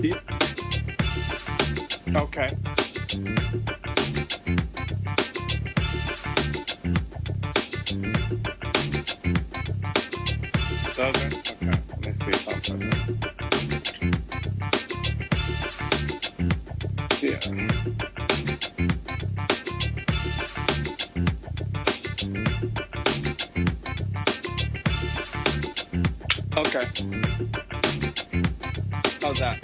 Yeah. Okay. Does it? Okay. Let me see something. Yeah. Okay. How's that?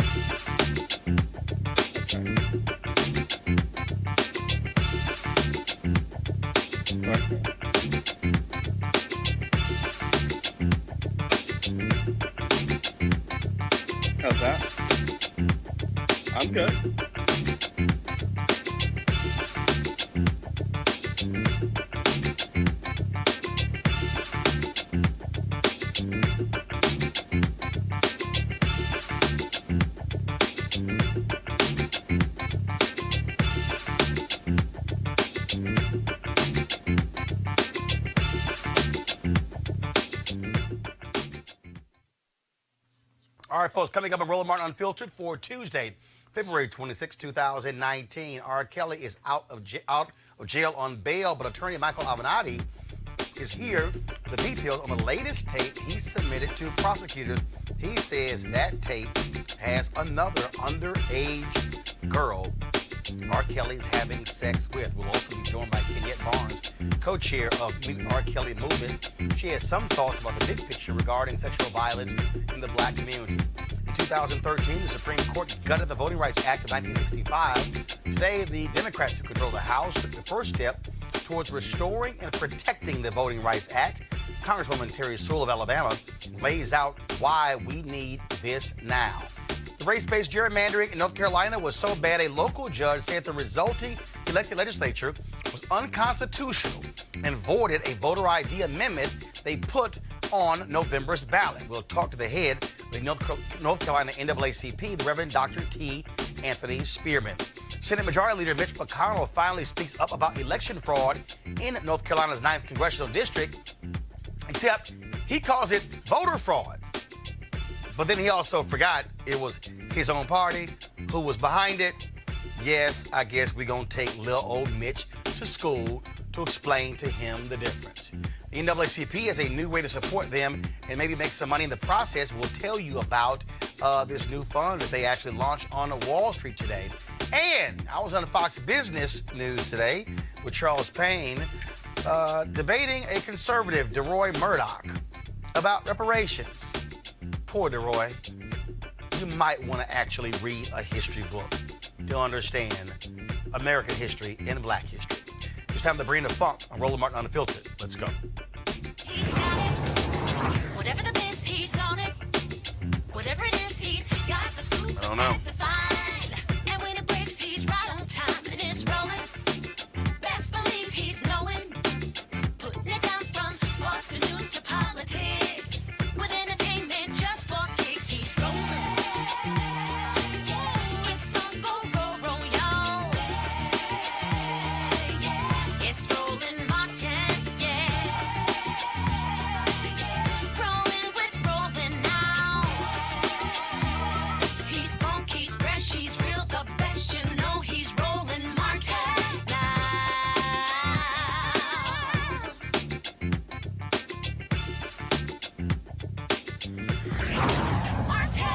Okay. How's that? I'm good. All right, folks, coming up on Roland Unfiltered for Tuesday, February 26, 2019. R. Kelly is out of jail on bail, but attorney Michael Avenatti is here with the details on the latest tape he submitted to prosecutors. He says that tape has another underage girl R. Kelly's having sex with. We'll also be joined by Kenyette Barnes, co-chair of Meet R. Kelly Movement. She has some thoughts about the big picture regarding sexual violence in the black community. In 2013, the Supreme Court gutted the Voting Rights Act of 1965. Today, the Democrats who control the House took the first step towards restoring and protecting the Voting Rights Act. Congresswoman Terry Sewell of Alabama lays out why we need this now. The race-based gerrymandering in North Carolina was so bad, a local judge said the resulting elected legislature was unconstitutional and voided a voter ID amendment they put on November's ballot. We'll talk to the head of the North Carolina NAACP, the Reverend Dr. T. Anthony Spearman. Senate Majority Leader Mitch McConnell finally speaks up about election fraud in North Carolina's 9th Congressional District, except he calls it voter fraud. But then he also forgot it was his own party who was behind it. Yes, I guess we're going to take little old Mitch to school to explain to him the difference. The NAACP has a new way to support them and maybe make some money in the process. We'll tell you about this new fund that they actually launched on Wall Street today. And I was on Fox Business News today with Charles Payne debating a conservative, DeRoy Murdoch, about reparations. Poor DeRoy. You might want to actually read a history book to understand American history and black history. It's time to bring the funk on Roland Martin Unfiltered. Let's go. He's got it. Whatever the biz, he's on it. Whatever it is, he's got the scoop. I don't know. The find. And when it breaks, he's right on time and it's rolling. Best believe he's knowing. Putting it down from sports to news to politics. With entertainment just for kicks, he's rolling. It's on go, roll, y'all. It's Roland Martin, yeah. Rolling with Roland now. He's funk, he's fresh, he's real, the best, you know he's Roland Martin now. Martin.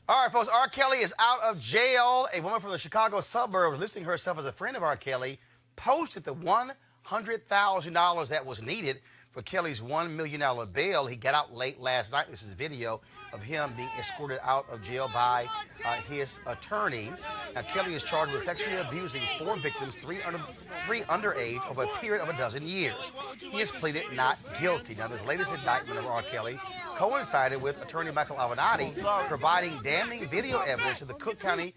All right, folks, R. Kelly is out of jail. A woman from the Chicago suburbs listing herself as a friend of R. Kelly posted the $100,000 that was needed for Kelly's $1 million bail. He got out late last night. This is video of him being escorted out of jail by his attorney. Now, Kelly is charged with sexually abusing 4 victims, three underage, over a period of a dozen years. He has pleaded not guilty. Now, this latest indictment of R. Kelly coincided with attorney Michael Avenatti providing damning video evidence to the Cook County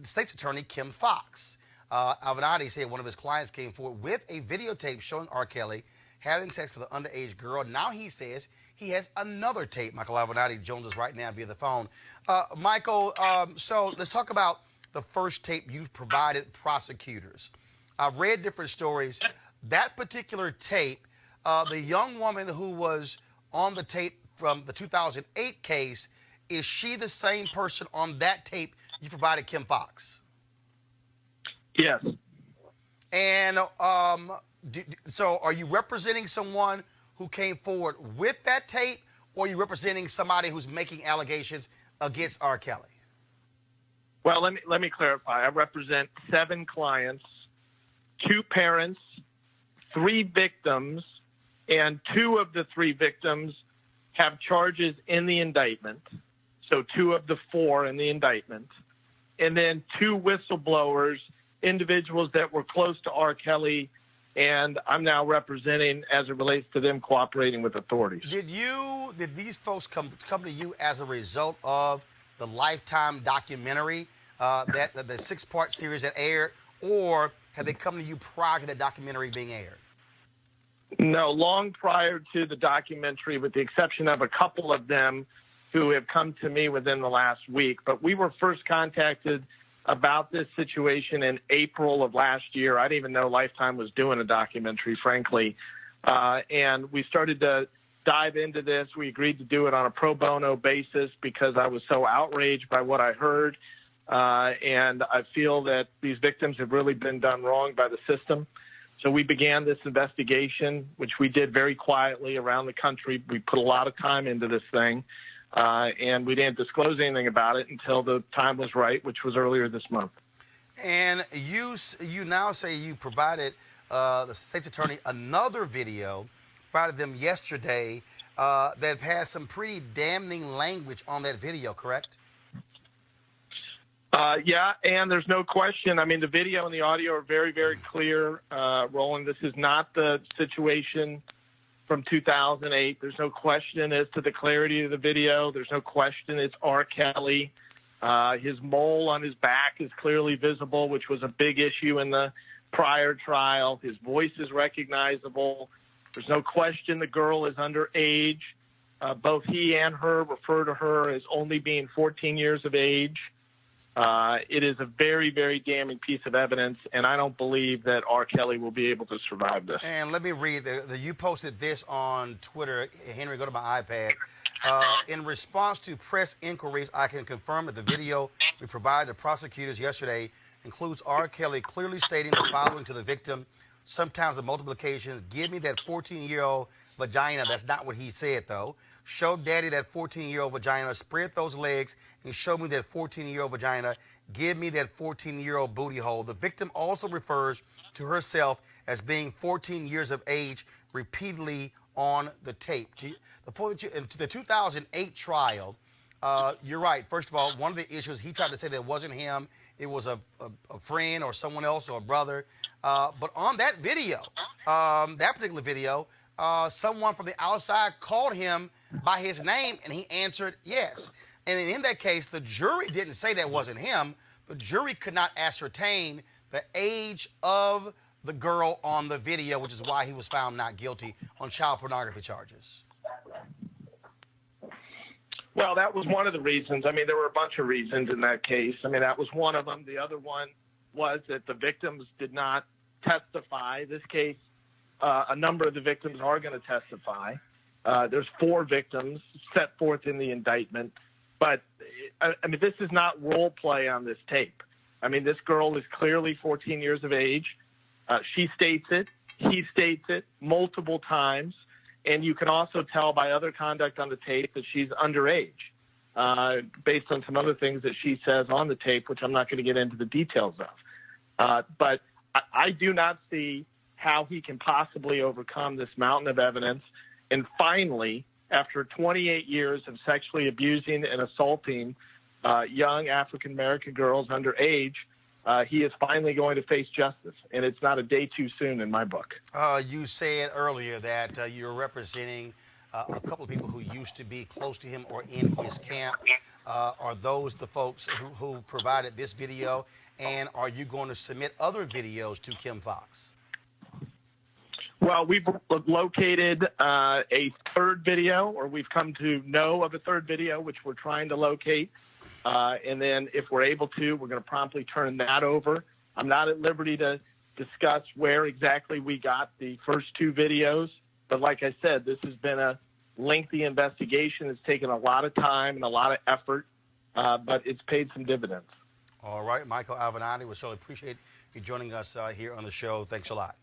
State's Attorney Kim Fox. Avenatti said one of his clients came forward with a videotape showing R. Kelly having sex with an underage girl. Now he says he has another tape. Michael Avenatti joins us right now via the phone. Michael, so let's talk about the first tape you provided prosecutors. I've read different stories. That particular tape, the young woman who was on the tape from the 2008 case Is she the same person on that tape you provided Kim Fox? Yes. And so are you representing someone who came forward with that tape, or are you representing somebody who's making allegations against R. Kelly? Well, let me clarify. I represent 7 clients, 2 parents, 3 victims, and 2 of the 3 victims have charges in the indictment. So 2 of the 4 in the indictment. And then 2 whistleblowers, individuals that were close to R. Kelly, and I'm now representing as it relates to them cooperating with authorities. Did these folks come to you as a result of the Lifetime documentary, that the 6-part series that aired, or have they come to you prior to the documentary being aired? No, long prior to the documentary, with the exception of a couple of them who have come to me within the last week. But we were first contacted about this situation in April of last year. I didn't even know Lifetime was doing a documentary, frankly. And we started to dive into this. We agreed to do it on a pro bono basis because I was so outraged by what I heard. And I feel that these victims have really been done wrong by the system. So we began this investigation, which we did very quietly around the country. We put a lot of time into this thing, and we didn't disclose anything about it until the time was right, which was earlier this month. And you now say you provided the state's attorney another video, provided them yesterday, that has some pretty damning language on that video, correct? Yeah, and there's no question. I mean, the video and the audio are very, very clear. Roland, this is not the situation from 2008. There's no question as to the clarity of the video. There's no question it's R. Kelly. His mole on his back is clearly visible, which was a big issue in the prior trial. His voice is recognizable. There's no question the girl is underage. Both he and her refer to her as only being 14 years of age. It is a very, very damning piece of evidence, and I don't believe that R. Kelly will be able to survive this. And let me read. You posted this on Twitter. Henry, go to my iPad. In response to press inquiries, I can confirm that the video we provided to prosecutors yesterday includes R. Kelly clearly stating the following to the victim, sometimes on multiple occasions: give me that 14-year-old vagina. That's not what he said, though. Show daddy that 14-year-old vagina. Spread those legs and show me that 14-year-old vagina. Give me that 14-year-old booty hole. The victim also refers to herself as being 14 years of age repeatedly on the tape. The point that in the 2008 trial, you're right. First of all, one of the issues, he tried to say that it wasn't him. It was a friend or someone else or a brother. But on that video, that particular video, someone from the outside called him by his name, and he answered yes. And in that case, the jury didn't say that wasn't him. The jury could not ascertain the age of the girl on the video, which is why he was found not guilty on child pornography charges. Well, that was one of the reasons. I mean, there were a bunch of reasons in that case. I mean, that was one of them. The other one was that the victims did not testify. This case, a number of the victims are going to testify. There's 4 victims set forth in the indictment. But, I mean, this is not role play on this tape. I mean, this girl is clearly 14 years of age. She states it. He states it multiple times. And you can also tell by other conduct on the tape that she's underage, based on some other things that she says on the tape, which I'm not going to get into the details of. But I do not see how he can possibly overcome this mountain of evidence. And finally, after 28 years of sexually abusing and assaulting young African-American girls underage, he is finally going to face justice. And it's not a day too soon in my book. You said earlier that you're representing a couple of people who used to be close to him or in his camp. Are those the folks who provided this video? And are you going to submit other videos to Kim Fox? Well, we've located a third video, or we've come to know of a third video, which we're trying to locate. And then if we're able to, we're going to promptly turn that over. I'm not at liberty to discuss where exactly we got the first 2 videos. But like I said, this has been a lengthy investigation. It's taken a lot of time and a lot of effort, but it's paid some dividends. All right, Michael Avenatti, we certainly appreciate you joining us here on the show. Thanks a lot.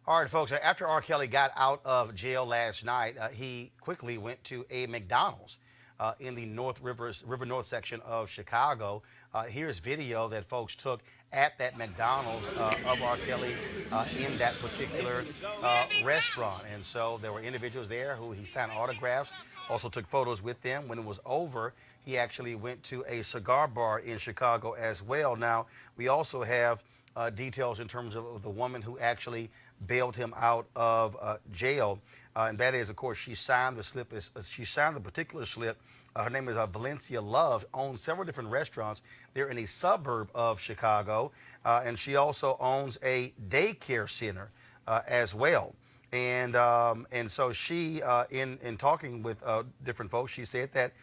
All right, folks, after R. Kelly got out of jail last night, he quickly went to a McDonald's in the River North section of Chicago. Here's video that folks took at that McDonald's of R. Kelly in that particular restaurant. And so there were individuals there who he signed autographs, also took photos with them. When it was over, he actually went to a cigar bar in Chicago as well. Now, we also have details in terms of the woman who actually bailed him out of jail, and that is, of course, she signed the slip. She signed the particular slip. Her name is Valencia Love. Owns several different restaurants. They're in a suburb of Chicago, and she also owns a daycare center as well. And so she, in talking with different folks, she said that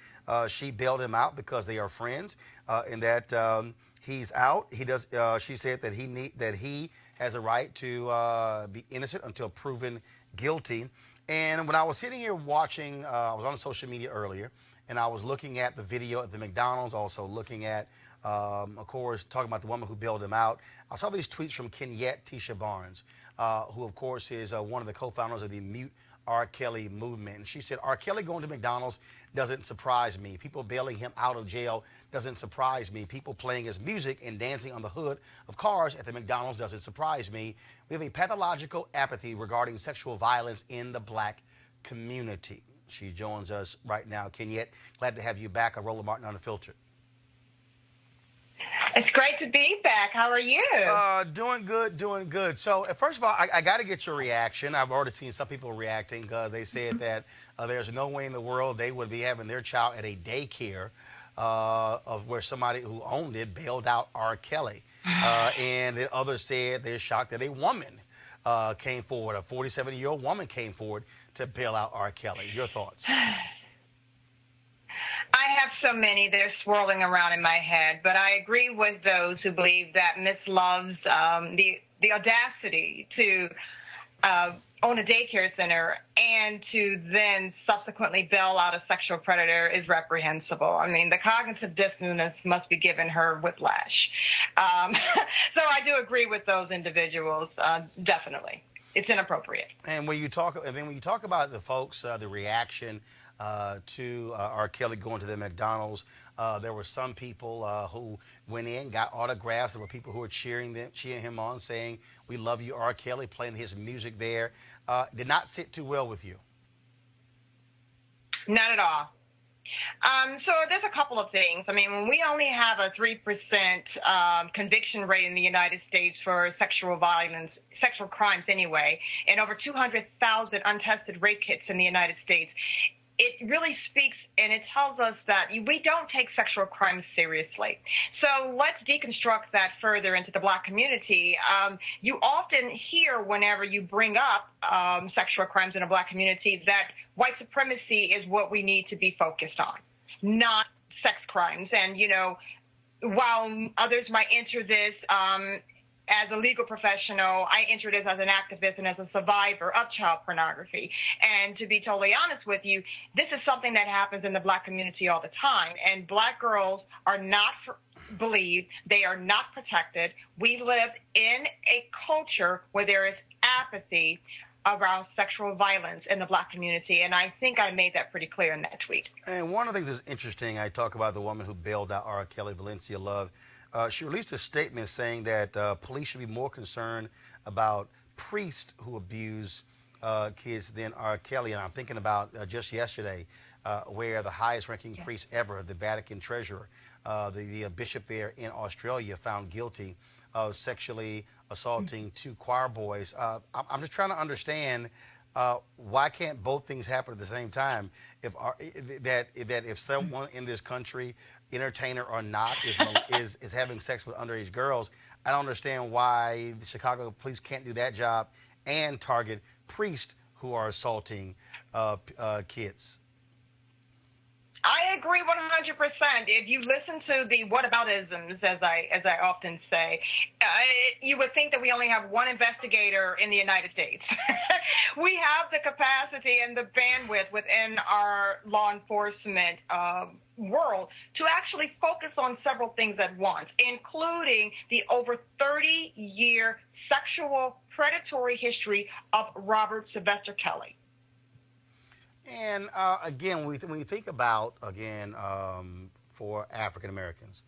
she bailed him out because they are friends, and that he's out. He does. She said that he has a right to be innocent until proven guilty. And when I was sitting here watching, I was on social media earlier, and I was looking at the video at the McDonald's, also looking at, of course, talking about the woman who bailed him out. I saw these tweets from Kenyette Tisha Barnes, who, of course, is one of the co-founders of the Mute R. Kelly movement. And she said, R. Kelly going to McDonald's doesn't surprise me. People bailing him out of jail doesn't surprise me. People playing his music and dancing on the hood of cars at the McDonald's doesn't surprise me. We have a pathological apathy regarding sexual violence in the black community. She joins us right now. Kenyette, glad to have you back on Roland Martin Unfiltered. It's great to be back. How are you? Doing good, doing good. So, first of all, I got to get your reaction. I've already seen some people reacting. They said that there's no way in the world they would be having their child at a daycare of where somebody who owned it bailed out R. Kelly. And the others said they're shocked that a woman came forward, a 47-year-old woman came forward to bail out R. Kelly. Your thoughts? I have so many that are swirling around in my head, but I agree with those who believe that Miss Love's the audacity to own a daycare center and to then subsequently bail out a sexual predator is reprehensible. I mean, the cognitive dissonance must be given her whiplash. So I do agree with those individuals, definitely. It's inappropriate. And when you talk about the folks, the reaction to R. Kelly going to the McDonald's, there were some people who went in, got autographs. There were people who were cheering him on, saying, "We love you, R. Kelly," playing his music there. Did not sit too well with you. Not at all. So there's a couple of things. I mean, when we only have a 3% conviction rate in the United States for sexual violence, sexual crimes anyway, and over 200,000 untested rape kits in the United States, it really speaks and it tells us that we don't take sexual crimes seriously. So let's deconstruct that further into the black community. You often hear whenever you bring up sexual crimes in the black community that white supremacy is what we need to be focused on, not sex crimes. And, you know, while others might enter this as a legal professional, I entered this as an activist and as a survivor of child pornography. And to be totally honest with you, this is something that happens in the black community all the time. And black girls are not believed. They are not protected. We live in a culture where there is apathy around sexual violence in the black community. And I think I made that pretty clear in that tweet. And one of the things that's interesting, I talk about the woman who bailed out R. Kelly, Valencia Love. She released a statement saying that police should be more concerned about priests who abuse kids than R. Kelly. And I'm thinking about just yesterday where the highest-ranking priest ever, the Vatican treasurer, the bishop there in Australia, found guilty of sexually assaulting two choir boys. I'm just trying to understand why can't both things happen at the same time? If someone in this country, entertainer or not, is having sex with underage girls, I don't understand why the Chicago police can't do that job and target priests who are assaulting kids. I agree 100%. If you listen to the whataboutisms, as I often say, you would think that we only have one investigator in the United States. We have the capacity and the bandwidth within our law enforcement world to actually focus on several things at once, including the over 30-year sexual predatory history of Robert Sylvester Kelly. And again, when you think about, for African Americans,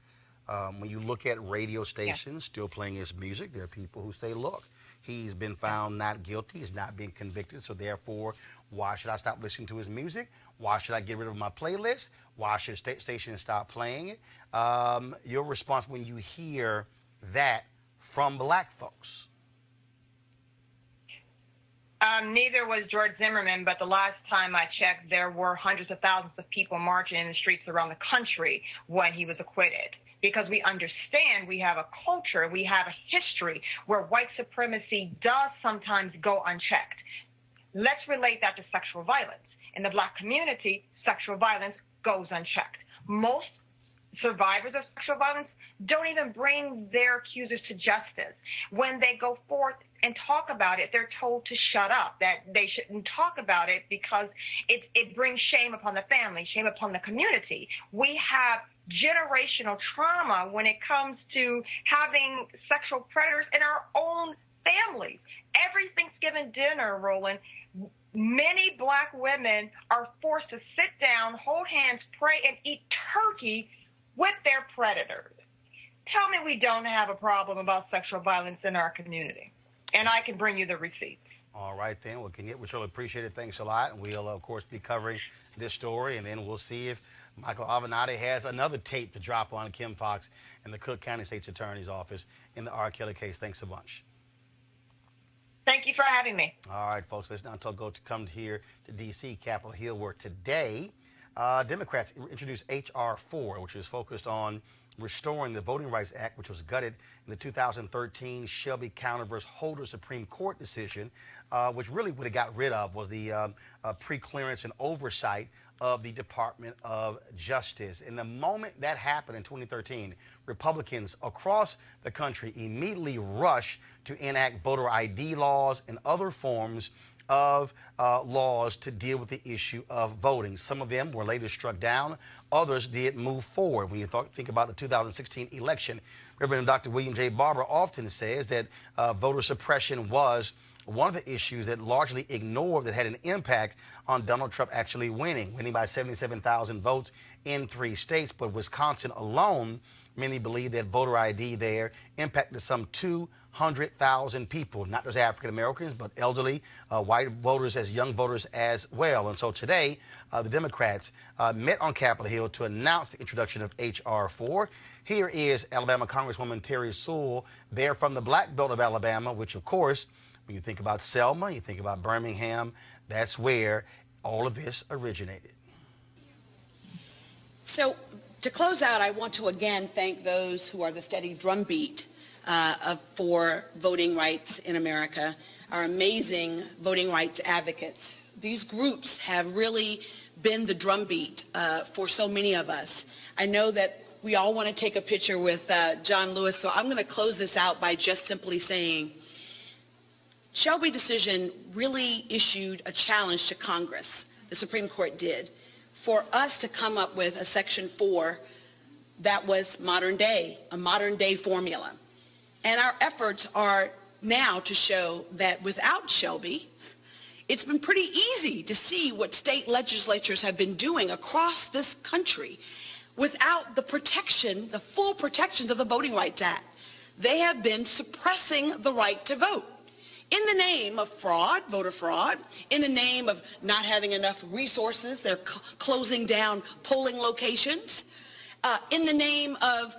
when you look at radio stations still playing his music, there are people who say, look, he's been found not guilty, he's not being convicted, so therefore, why should I stop listening to his music? Why should I get rid of my playlist? Why should stations stop playing it? Your response when you hear that from black folks? Neither was George Zimmerman, but the last time I checked, there were hundreds of thousands of people marching in the streets around the country when he was acquitted. Because we understand we have a culture, we have a history where white supremacy does sometimes go unchecked. Let's relate that to sexual violence. In the black community, sexual violence goes unchecked. Most survivors of sexual violence don't even bring their accusers to justice. When they go forth and talk about it, they're told to shut up, that they shouldn't talk about it because it brings shame upon the family, shame upon the community. We have generational trauma when it comes to having sexual predators in our own families. Every Thanksgiving dinner, Roland, many black women are forced to sit down, hold hands, pray, and eat turkey with their predators. Tell me we don't have a problem about sexual violence in our community, and I can bring you the receipts. All right, then. Well, Kenyette, we surely appreciate it. Thanks a lot. And we'll, of course, be covering this story, and then we'll see if Michael Avenatti has another tape to drop on Kim Foxx and the Cook County State's Attorney's Office in the R. Kelly case. Thanks a bunch. Thank you for having me. All right, folks, let's now come here to D.C., Capitol Hill, where today Democrats introduced H.R. 4, which is focused on restoring the Voting Rights Act, which was gutted in the 2013 Shelby County versus Holder Supreme Court decision, which really what it got rid of was the pre-clearance and oversight of the Department of Justice. And the moment that happened in 2013, Republicans across the country immediately rushed to enact voter ID laws and other forms of laws to deal with the issue of voting. Some of them were later struck down. Others did move forward. When you think about the 2016 election, Reverend Dr. William J. Barber often says that voter suppression was one of the issues that largely ignored that had an impact on Donald Trump actually winning by 77,000 votes in 3 states. But Wisconsin alone, many believe that voter ID there impacted some 200,000 people, not just African Americans, but elderly, white voters as young voters as well. And so today, the Democrats met on Capitol Hill to announce the introduction of H.R. 4. Here is Alabama Congresswoman Terry Sewell there from the Black Belt of Alabama, which, of course, when you think about Selma, you think about Birmingham, that's where all of this originated. So to close out, I want to again thank those who are the steady drumbeat for voting rights in America, our amazing voting rights advocates. These groups have really been the drumbeat for so many of us. I know that we all want to take a picture with John Lewis, so I'm going to close this out by just simply saying, Shelby decision really issued a challenge to Congress, the Supreme Court did, for us to come up with a Section 4 that was modern day, a modern day formula. And our efforts are now to show that without Shelby, it's been pretty easy to see what state legislatures have been doing across this country without the protection, the full protections of the Voting Rights Act. They have been suppressing the right to vote in the name of fraud, voter fraud, in the name of not having enough resources. They're closing down polling locations. In the name of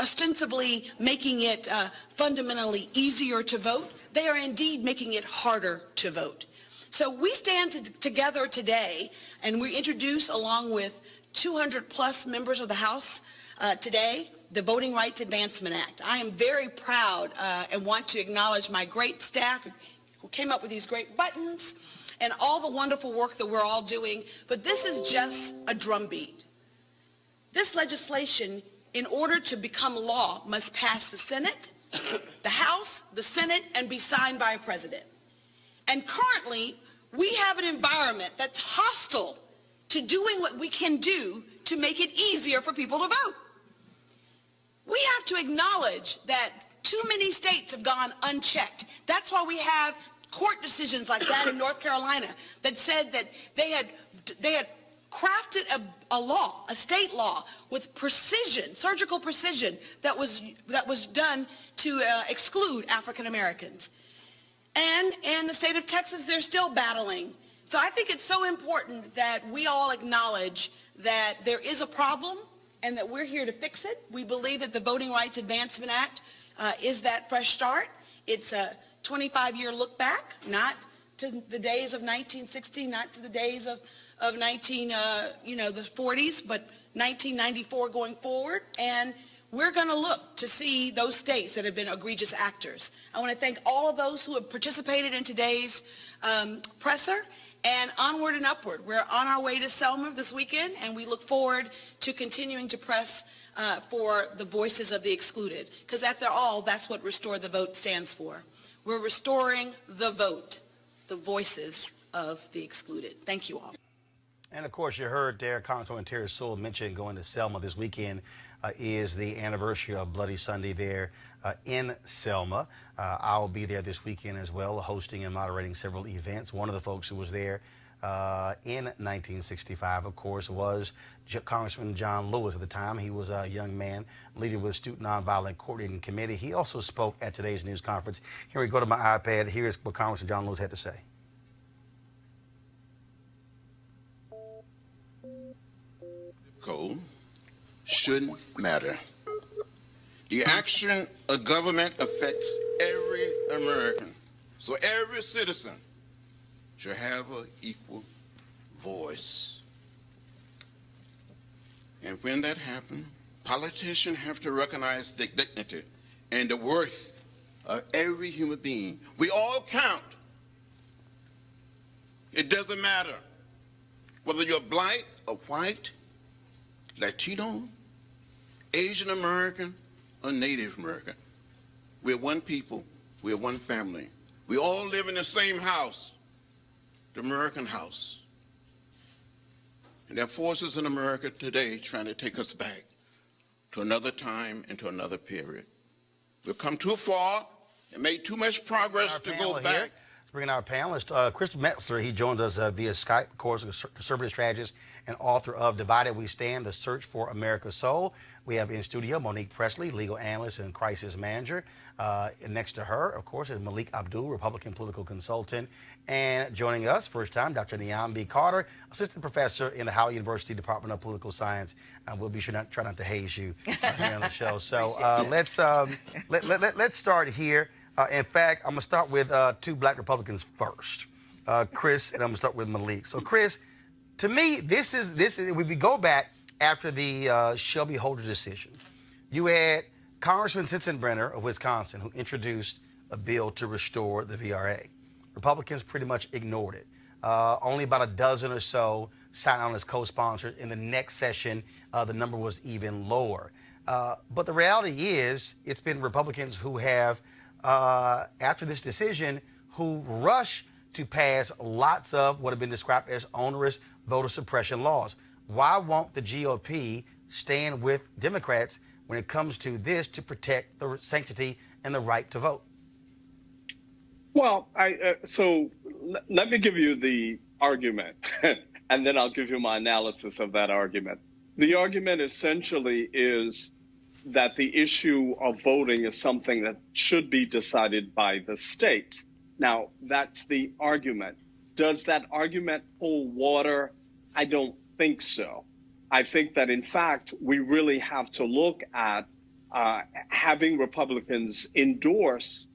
ostensibly making it fundamentally easier to vote, they are indeed making it harder to vote. So we stand together today, and we introduce, along with 200 plus members of the House today, the Voting Rights Advancement Act. I am very proud and want to acknowledge my great staff who came up with these great buttons and all the wonderful work that we're all doing, but this is just a drumbeat. This legislation, in order to become law, must pass the Senate, the House, the Senate, and be signed by a president. And currently, we have an environment that's hostile to doing what we can do to make it easier for people to vote. We have to acknowledge that too many states have gone unchecked. That's why we have court decisions like that in North Carolina that said that they had crafted a law, a state law, with precision, surgical precision, that was done to exclude African Americans. And in the state of Texas, they're still battling. So I think it's so important that we all acknowledge that there is a problem and that we're here to fix it. We believe that the Voting Rights Advancement Act is that fresh start. It's a 25-year look back, not to the days of 1960, not to the days of the 40s, but 1994 going forward. And we're going to look to see those states that have been egregious actors. I want to thank all of those who have participated in today's presser, and onward and upward. We're on our way to Selma this weekend, and we look forward to continuing to press for the voices of the excluded, because after all, that's what Restore the Vote stands for. We're restoring the vote, the voices of the excluded. Thank you all. And of course, you heard there Congresswoman Terry Sewell mention going to Selma this weekend is the anniversary of Bloody Sunday there in Selma. I'll be there this weekend as well, hosting and moderating several events. One of the folks who was there in 1965, of course, was Congressman John Lewis at the time. He was a young man leading with the Student Nonviolent Coordinating Committee. He also spoke at today's news conference. Here we go to my iPad. Here's what Congressman John Lewis had to say. Code shouldn't matter. The action of government affects every American, so every citizen should have an equal voice. And when that happens, politicians have to recognize the dignity and the worth of every human being. We all count. It doesn't matter whether you're black or white, Latino, Asian American, or Native American. We're one people, we're one family. We all live in the same house, the American house. And there are forces in America today trying to take us back to another time and to another period. We've come too far and made too much progress to go back. Let's bring in our panelist, Chris Metzler. He joins us via Skype, of course, a conservative strategist and author of Divided We Stand, The Search for America's Soul. We have in studio Monique Presley, legal analyst and crisis manager. And next to her, of course, is Malik Abdul, Republican political consultant. And joining us, first time, Dr. Niambi Carter, assistant professor in the Howard University Department of Political Science. We'll be sure try not to haze you here on the show. So let's start here. In fact, I'm going to start with two black Republicans first, Chris, and I'm going to start with Malik. So, Chris, to me, this is if we go back after the Shelby Holder decision, you had Congressman Sensenbrenner of Wisconsin who introduced a bill to restore the VRA. Republicans pretty much ignored it. Only about a dozen or so signed on as co-sponsors. In the next session, the number was even lower. But the reality is it's been Republicans who have, after this decision, who rush to pass lots of what have been described as onerous voter suppression laws. Why won't the GOP stand with Democrats when it comes to this to protect the sanctity and the right to vote? Well, let me give you the argument, and then I'll give you my analysis of that argument. The argument essentially is that the issue of voting is something that should be decided by the state. Now, that's the argument. Does that argument hold water? I don't think so. I think that, in fact, we really have to look at having Republicans endorse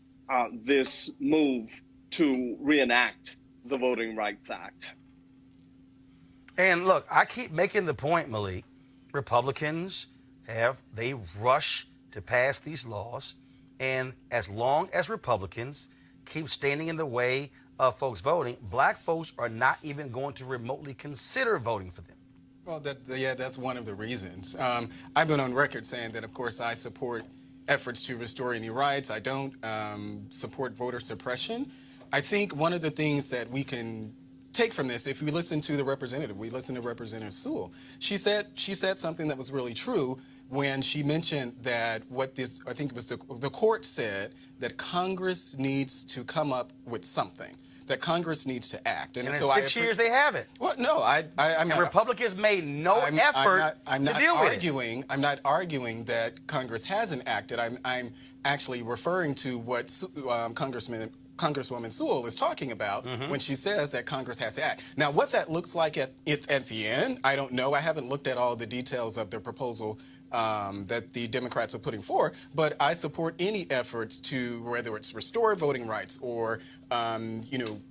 this move to reenact the Voting Rights Act. And look, I keep making the point, Malik, Republicans they rush to pass these laws, and as long as Republicans keep standing in the way of folks voting, black folks are not even going to remotely consider voting for them. Well, that's one of the reasons. I've been on record saying that, of course, I support efforts to restore any rights. I don't support voter suppression. I think one of the things that we can take from this, if we listen to the representative, we listen to Representative Sewell, she said something that was really true when she mentioned that I think it was the court said that Congress needs to come up with something, that Congress needs to act. And in 6 years they haven't. Well, no, I'm not. Republicans made no effort to deal with it. I'm not arguing that Congress hasn't acted. I'm actually referring to what Congresswoman Sewell is talking about when she says that Congress has to act. Now, what that looks like at the end, I don't know. I haven't looked at all the details of the proposal that the Democrats are putting forward, but I support any efforts to, whether it's restore voting rights or,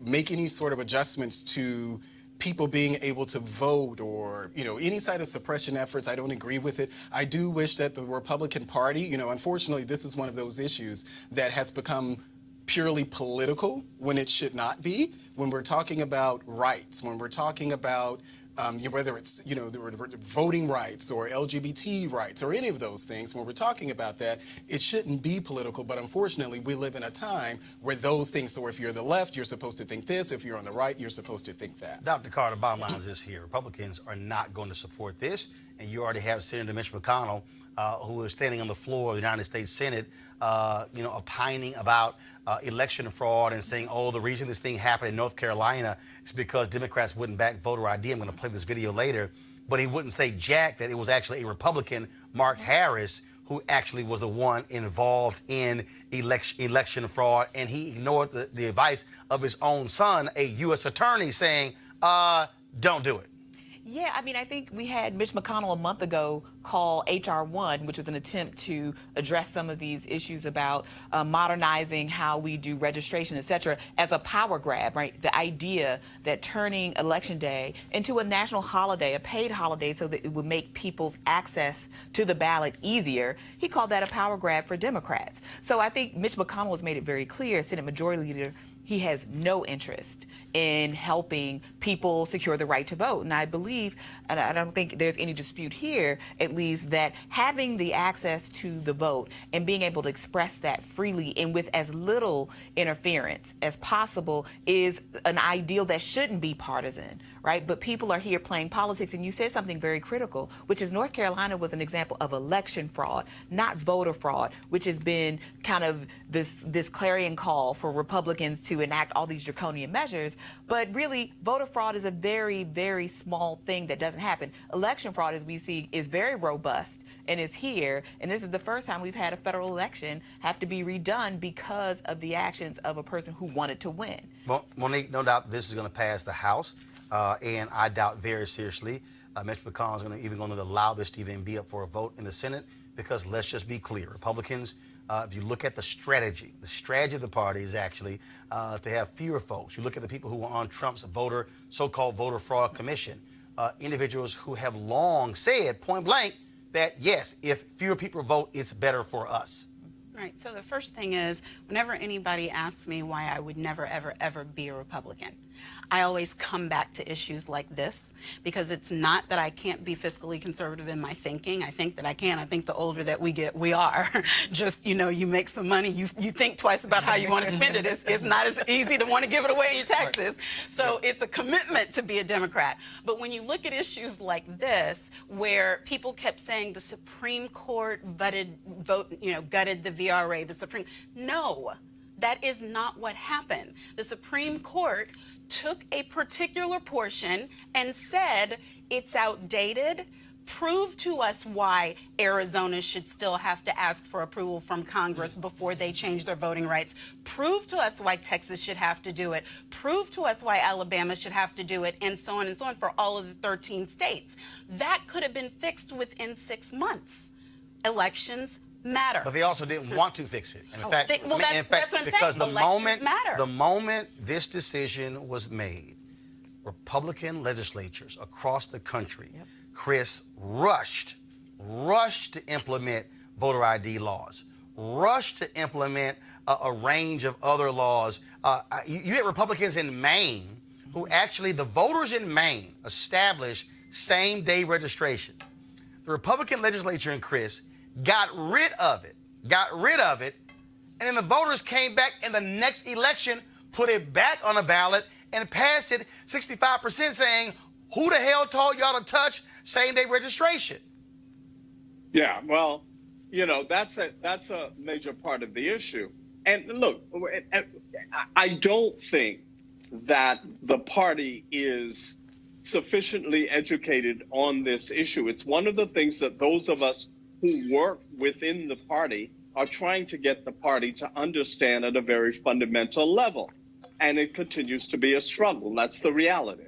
make any sort of adjustments to people being able to vote or, any side of suppression efforts. I don't agree with it. I do wish that the Republican Party, unfortunately, this is one of those issues that has become purely political when it should not be. When we're talking about rights, when we're talking about whether it's the voting rights or LGBT rights or any of those things, when we're talking about that, it shouldn't be political. But unfortunately, we live in a time where those things. So if you're the left, you're supposed to think this. If you're on the right, you're supposed to think that. Dr. Carter, bottom line is this here: Republicans are not going to support this, and you already have Senator Mitch McConnell, who is standing on the floor of the United States Senate, opining about election fraud and saying, the reason this thing happened in North Carolina is because Democrats wouldn't back voter ID. I'm going to play this video later. But he wouldn't say jack that it was actually a Republican, Mark Harris, who actually was the one involved in election fraud. And he ignored the advice of his own son, a U.S. attorney, saying, don't do it. Yeah, I think we had Mitch McConnell a month ago call H.R. 1, which was an attempt to address some of these issues about modernizing how we do registration, et cetera, as a power grab, right? The idea that turning Election Day into a national holiday, a paid holiday, so that it would make people's access to the ballot easier, he called that a power grab for Democrats. So I think Mitch McConnell has made it very clear, Senate Majority Leader, he has no interest in helping people secure the right to vote. And I believe, and I don't think there's any dispute here, at least, that having the access to the vote and being able to express that freely and with as little interference as possible is an ideal that shouldn't be partisan, right? But people are here playing politics, and you said something very critical, which is North Carolina was an example of election fraud, not voter fraud, which has been kind of this clarion call for Republicans to enact all these draconian measures. But really, voter fraud is a very, very small thing that doesn't happen. Election fraud, as we see, is very robust and is here. And this is the first time we've had a federal election have to be redone because of the actions of a person who wanted to win. Well, Monique, no doubt this is going to pass the House. And I doubt very seriously Mitch McConnell is going to allow this to even be up for a vote in the Senate, because let's just be clear. Republicans, if you look at the strategy of the party is actually to have fewer folks. You look at the people who are on Trump's so-called voter fraud commission, individuals who have long said point blank that, yes, if fewer people vote, it's better for us. Right. So the first thing is, whenever anybody asks me why I would never, ever, ever be a Republican, I always come back to issues like this, because it's not that I can't be fiscally conservative in my thinking. I think that I can. I think the older that we get, we are. Just, you make some money, you think twice about how you want to spend it. It's not as easy to want to give it away in your taxes. So it's a commitment to be a Democrat. But when you look at issues like this, where people kept saying the Supreme Court gutted the VRA, no, that is not what happened. The Supreme Court took a particular portion and said it's outdated. Prove to us why Arizona should still have to ask for approval from Congress before they change their voting rights. Prove to us why Texas should have to do it. Prove to us why Alabama should have to do it, and so on for all of the 13 states. That could have been fixed within 6 months. Elections matter. But they also didn't want to fix it. And in fact, that's what I'm saying. Because matter. the moment this decision was made, Republican legislatures across the country, Chris, rushed to implement voter ID laws, rushed to implement a range of other laws. You had Republicans in Maine who actually, the voters in Maine established same-day registration. The Republican legislature in Chris got rid of it, and then the voters came back in the next election, put it back on the ballot, and passed it 65% saying, who the hell told y'all to touch same-day registration? Yeah, well, you know, that's a major part of the issue. And look, I don't think that the party is sufficiently educated on this issue. It's one of the things that those of us who work within the party are trying to get the party to understand at a very fundamental level. And it continues to be a struggle. That's the reality.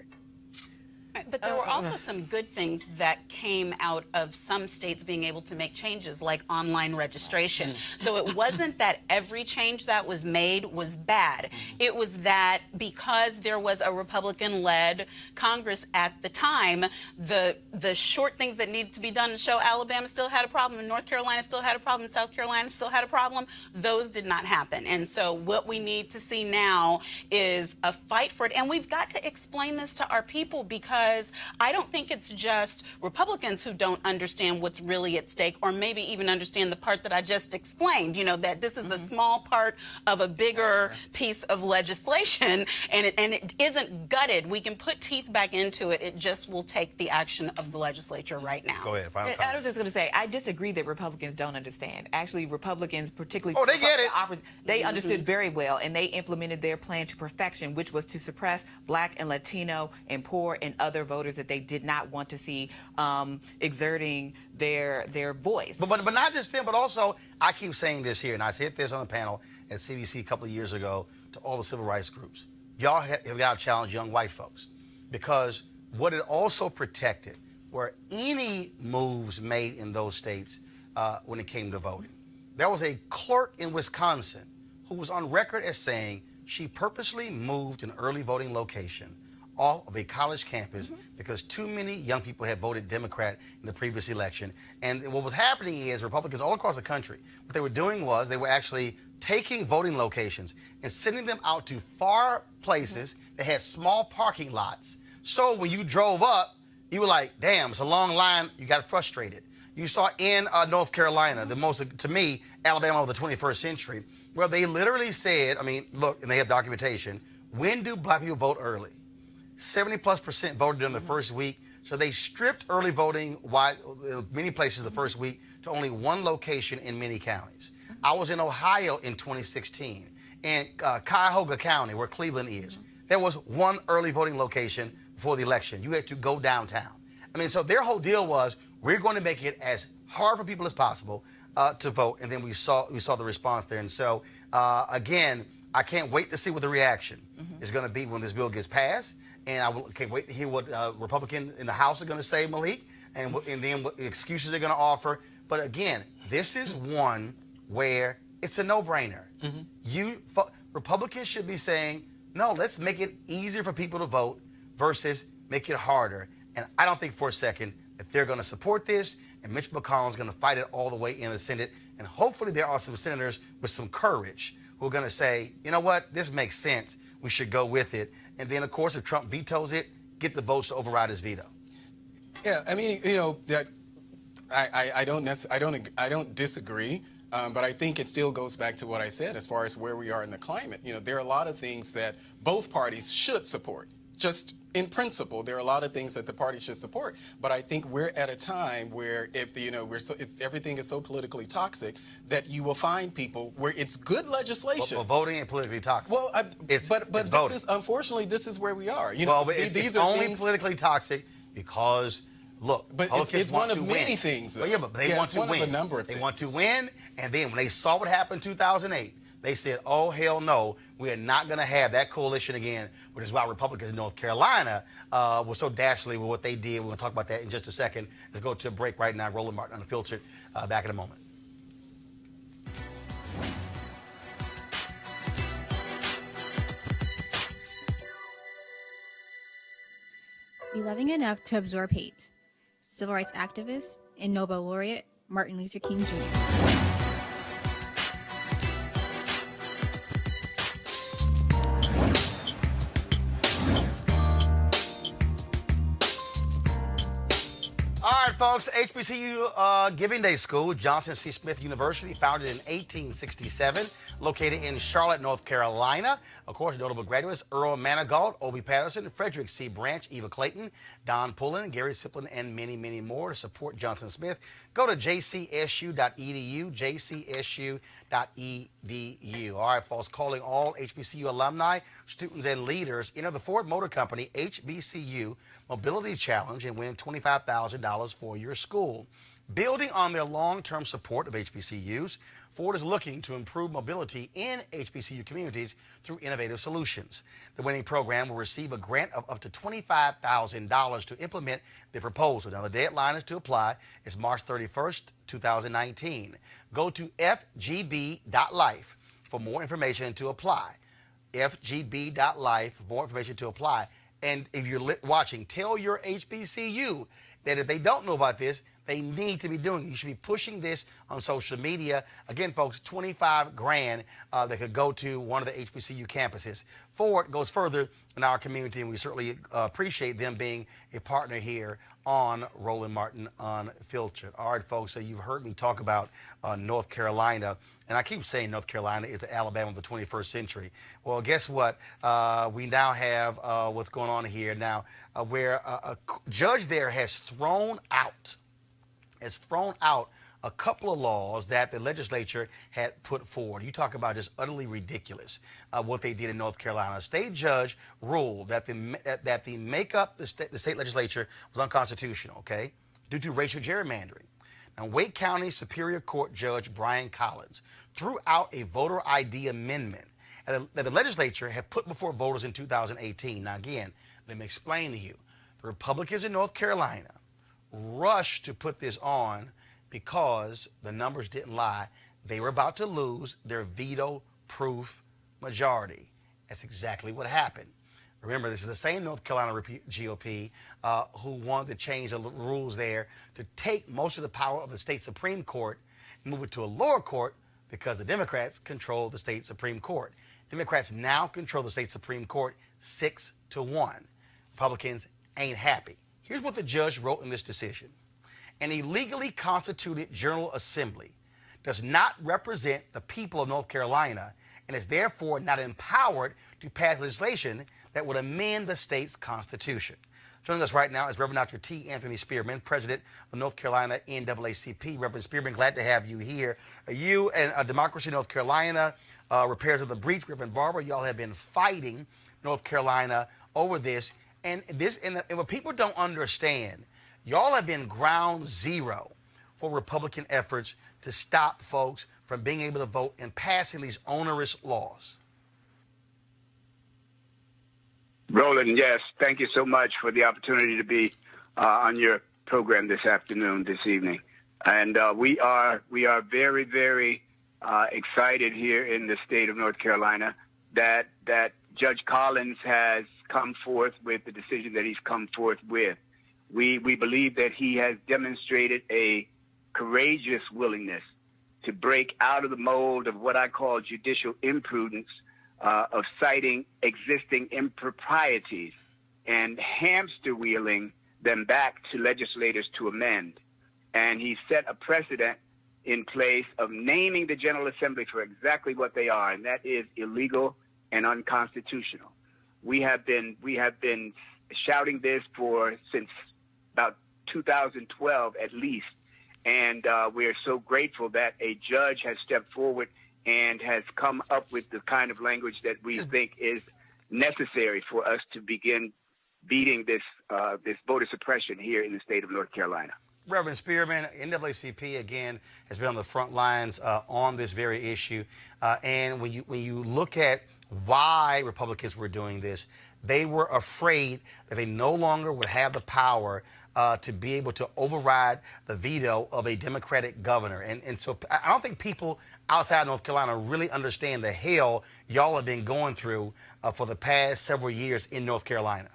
But there were also some good things that came out of some states being able to make changes, like online registration. So it wasn't that every change that was made was bad. It was that because there was a Republican-led Congress at the time, the short things that needed to be done to show Alabama still had a problem, and North Carolina still had a problem, and South Carolina still had a problem, those did not happen. And so what we need to see now is a fight for it. And we've got to explain this to our people, because I don't think it's just Republicans who don't understand what's really at stake, or maybe even understand the part that I just explained, you know, that this is a small part of a bigger piece of legislation, and it isn't gutted. We can put teeth back into it. It just will take the action of the legislature right now. Go ahead. I was just going to say, I disagree that Republicans don't understand. Actually, Republicans, particularly... Oh, they get it. They understood very well, and they implemented their plan to perfection, which was to suppress Black and Latino and poor and other voters that they did not want to see exerting their voice. But not just them, but also, I keep saying this here, and I said this on a panel at CBC a couple of years ago to all the civil rights groups. Y'all have got to challenge young white folks, because what it also protected were any moves made in those states when it came to voting. There was a clerk in Wisconsin who was on record as saying she purposely moved an early voting location off of a college campus because too many young people had voted Democrat in the previous election. And what was happening is Republicans all across the country, what they were doing was they were actually taking voting locations and sending them out to far places that had small parking lots. So when you drove up, you were like, damn, it's a long line. You got frustrated. You saw in North Carolina, the most, to me, Alabama of the 21st century, where they literally said, I mean, look, and they have documentation, when do Black people vote early? 70+% voted during the first week. So they stripped early voting many places the first week to only one location in many counties. I was in Ohio in 2016, in Cuyahoga County, where Cleveland is. There was one early voting location before the election. You had to go downtown. I mean, so their whole deal was, we're going to make it as hard for people as possible to vote. And then we saw the response there. And so, again, I can't wait to see what the reaction is going to be when this bill gets passed. And I can't wait to hear what Republicans in the House are going to say, Malik, and then what excuses they're going to offer. But again, this is one where it's a no-brainer. Republicans should be saying, no, let's make it easier for people to vote versus make it harder. And I don't think for a second that they're going to support this, and Mitch McConnell is going to fight it all the way in the Senate. And hopefully there are some senators with some courage who are going to say, you know what, this makes sense. We should go with it. And then, of course, if Trump vetoes it, get the votes to override his veto. Yeah, I mean, you know, that I don't disagree, but I think it still goes back to what I said as far as where we are in the climate. You know, there are a lot of things that both parties should support. Just in principle, there are a lot of things that the parties should support. But I think we're at a time where everything is so politically toxic that you will find people where it's good legislation. Well, voting ain't politically toxic. Well, unfortunately, this is where we are. You know, it's only politically toxic because, look, but it's one of many things. Well, yeah, but they want to win. One of a number of things. They want to win, and then when they saw what happened in 2008, they said, oh, hell no, we are not going to have that coalition again, which is why Republicans in North Carolina were so dastardly with what they did. We're going to talk about that in just a second. Let's go to a break right now. Roland Martin Unfiltered. Back in a moment. Be loving enough to absorb hate. Civil rights activist and Nobel laureate Martin Luther King Jr. folks, HBC-You Giving Day School, Johnson C. Smith University, founded in 1867, located in Charlotte, North Carolina. Of course, notable graduates, Earl Manigault, Obie Patterson, Frederick C. Branch, Eva Clayton, Don Pullen, Gary Siplin, and many, many more. To support Johnson Smith, go to jcsu.edu, jcsu.edu. All right, folks, calling all HBCU alumni, students, and leaders. Enter the Ford Motor Company HBCU Mobility Challenge and win $25,000 for your school. Building on their long-term support of HBCUs, Ford is looking to improve mobility in HBCU communities through innovative solutions. The winning program will receive a grant of up to $25,000 to implement the proposal. Now, the deadline is to apply is March 31st, 2019. Go to FGB.Life for more information to apply. FGB.Life for more information to apply. And if you're watching, tell your HBCU that if they don't know about this, they need to be doing it. You should be pushing this on social media. Again, folks, $25,000 that could go to one of the HBCU campuses. Ford goes further in our community, and we certainly appreciate them being a partner here on Roland Martin Unfiltered. All right, folks, so you've heard me talk about North Carolina, and I keep saying North Carolina is the Alabama of the 21st century. Well, guess what? We now have what's going on here now, where a judge there has thrown out a couple of laws that the legislature had put forward. You talk about just utterly ridiculous what they did in North Carolina. A state judge ruled that the makeup the state legislature was unconstitutional, okay, due to racial gerrymandering. Now, Wake County Superior Court Judge Brian Collins threw out a voter ID amendment that the legislature had put before voters in 2018. Now, again, let me explain to you. The Republicans in North Carolina rushed to put this on because the numbers didn't lie. They were about to lose their veto-proof majority. That's exactly what happened. Remember, this is the same North Carolina GOP who wanted to change the rules there to take most of the power of the state Supreme Court and move it to a lower court because the Democrats control the state Supreme Court. Democrats now control the state Supreme Court 6-1. Republicans ain't happy. Here's what the judge wrote in this decision. An illegally constituted General Assembly does not represent the people of North Carolina and is therefore not empowered to pass legislation that would amend the state's constitution. Joining us right now is Reverend Dr. T. Anthony Spearman, president of North Carolina NAACP. Reverend Spearman, glad to have you here. You and Democracy North Carolina, Repairs of the Breach, Reverend Barber, y'all have been fighting North Carolina over this. And what people don't understand, y'all have been ground zero for Republican efforts to stop folks from being able to vote and passing these onerous laws. Roland, yes, thank you so much for the opportunity to be on your program this evening. And we are very, very excited here in the state of North Carolina that Judge Collins has come forth with the decision that he's come forth with. We believe that he has demonstrated a courageous willingness to break out of the mold of what I call judicial imprudence, of citing existing improprieties and hamster wheeling them back to legislators to amend. And he set a precedent in place of naming the General Assembly for exactly what they are, and that is illegal and unconstitutional. We have been shouting this since about 2012 at least, and we're so grateful that a judge has stepped forward and has come up with the kind of language that we think is necessary for us to begin beating this voter suppression here in the state of North Carolina. Reverend Spearman, NAACP again has been on the front lines on this very issue, and when you look at why Republicans were doing this, they were afraid that they no longer would have the power to be able to override the veto of a Democratic governor. And so I don't think people outside North Carolina really understand the hell y'all have been going through for the past several years in North Carolina.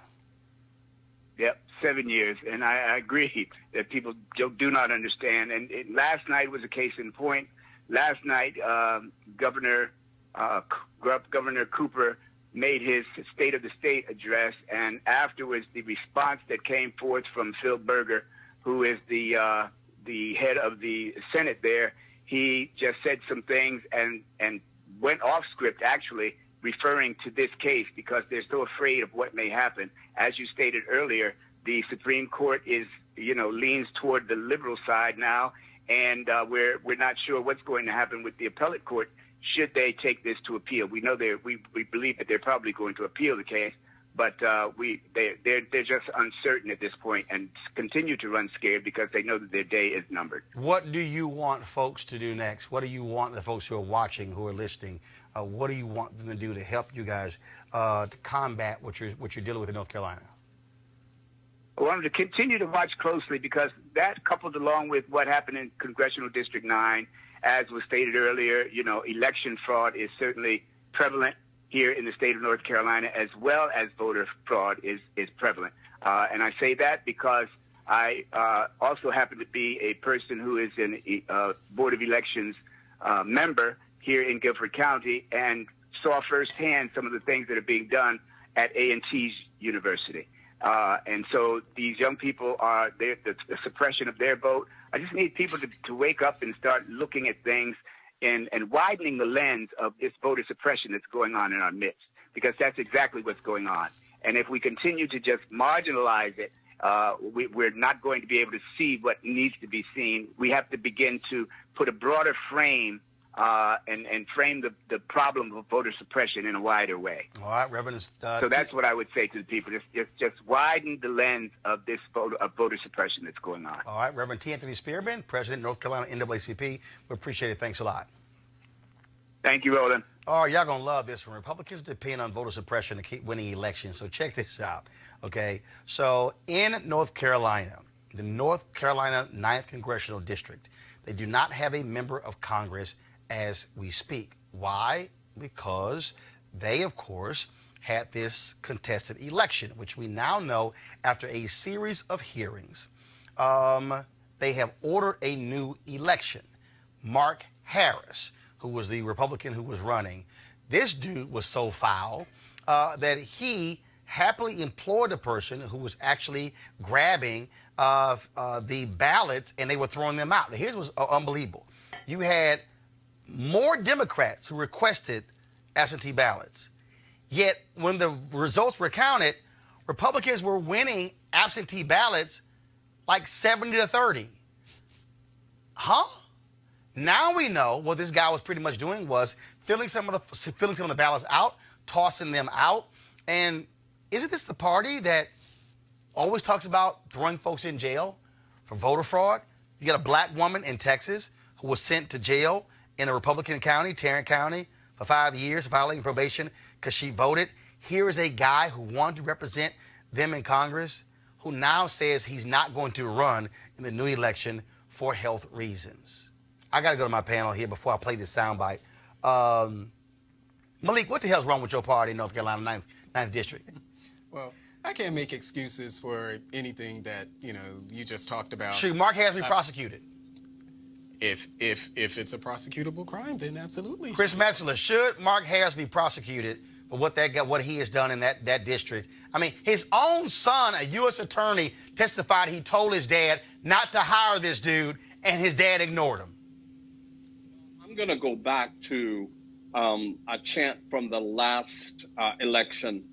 Yep, 7 years. And I agree that people do not understand. And last night was a case in point. Last night, Governor Cooper made his State of the State address, and afterwards the response that came forth from Phil Berger who is the head of the Senate there, he just said some things and went off script, actually, referring to this case because they're so afraid of what may happen. As you stated earlier, the Supreme Court is, leans toward the liberal side now, and we're not sure what's going to happen with the appellate court should they take this to appeal. We know we believe that they're probably going to appeal the case, but they're just uncertain at this point and continue to run scared because they know that their day is numbered. What do you want folks to do next? What do you want the folks who are watching, who are listening? What do you want them to do to help you guys to combat what you're dealing with in North Carolina? I want them to continue to watch closely because that, coupled along with what happened in Congressional District 9, as was stated earlier, election fraud is certainly prevalent here in the state of North Carolina, as well as voter fraud is prevalent. And I say that because I also happen to be a person who is a Board of Elections member here in Guilford County and saw firsthand some of the things that are being done at A&T's University. And so these young people are the suppression of their vote. I just need people to wake up and start looking at things and widening the lens of this voter suppression that's going on in our midst, because that's exactly what's going on. And if we continue to just marginalize it, we're not going to be able to see what needs to be seen. We have to begin to put a broader frame and frame the problem of voter suppression in a wider way. All right, Reverend. So that's what I would say to the people. Just widen the lens of this voter suppression that's going on. All right, Reverend T. Anthony Spearman, President, North Carolina NAACP. We appreciate it. Thanks a lot. Thank you, Roland. Oh, y'all going to love this one. Republicans depend on voter suppression to keep winning elections. So check this out, okay? So in North Carolina, the North Carolina 9th Congressional District, they do not have a member of Congress as we speak. Why? Because they, of course, had this contested election, which we now know after a series of hearings, they have ordered a new election. Mark Harris, who was the Republican who was running, this dude was so foul that he happily employed a person who was actually grabbing the ballots and they were throwing them out. Now, here's what's unbelievable. You had more Democrats who requested absentee ballots. Yet when the results were counted, Republicans were winning absentee ballots like 70-30. Huh? Now we know what this guy was pretty much doing was filling some of the ballots out, tossing them out. And isn't this the party that always talks about throwing folks in jail for voter fraud? You got a black woman in Texas who was sent to jail in a Republican county, Tarrant County, for 5 years, violating probation because she voted. Here is a guy who wanted to represent them in Congress who now says he's not going to run in the new election for health reasons. I got to go to my panel here before I play this soundbite. Malik, what the hell's wrong with your party in North Carolina 9th District? Well, I can't make excuses for anything that, you just talked about. Should Mark Harris be prosecuted? If it's a prosecutable crime, then absolutely. Chris Metzler, should Mark Harris be prosecuted for what he has done in that district? I mean, his own son, a U.S. attorney, testified he told his dad not to hire this dude, and his dad ignored him. I'm going to go back to a chant from the last election,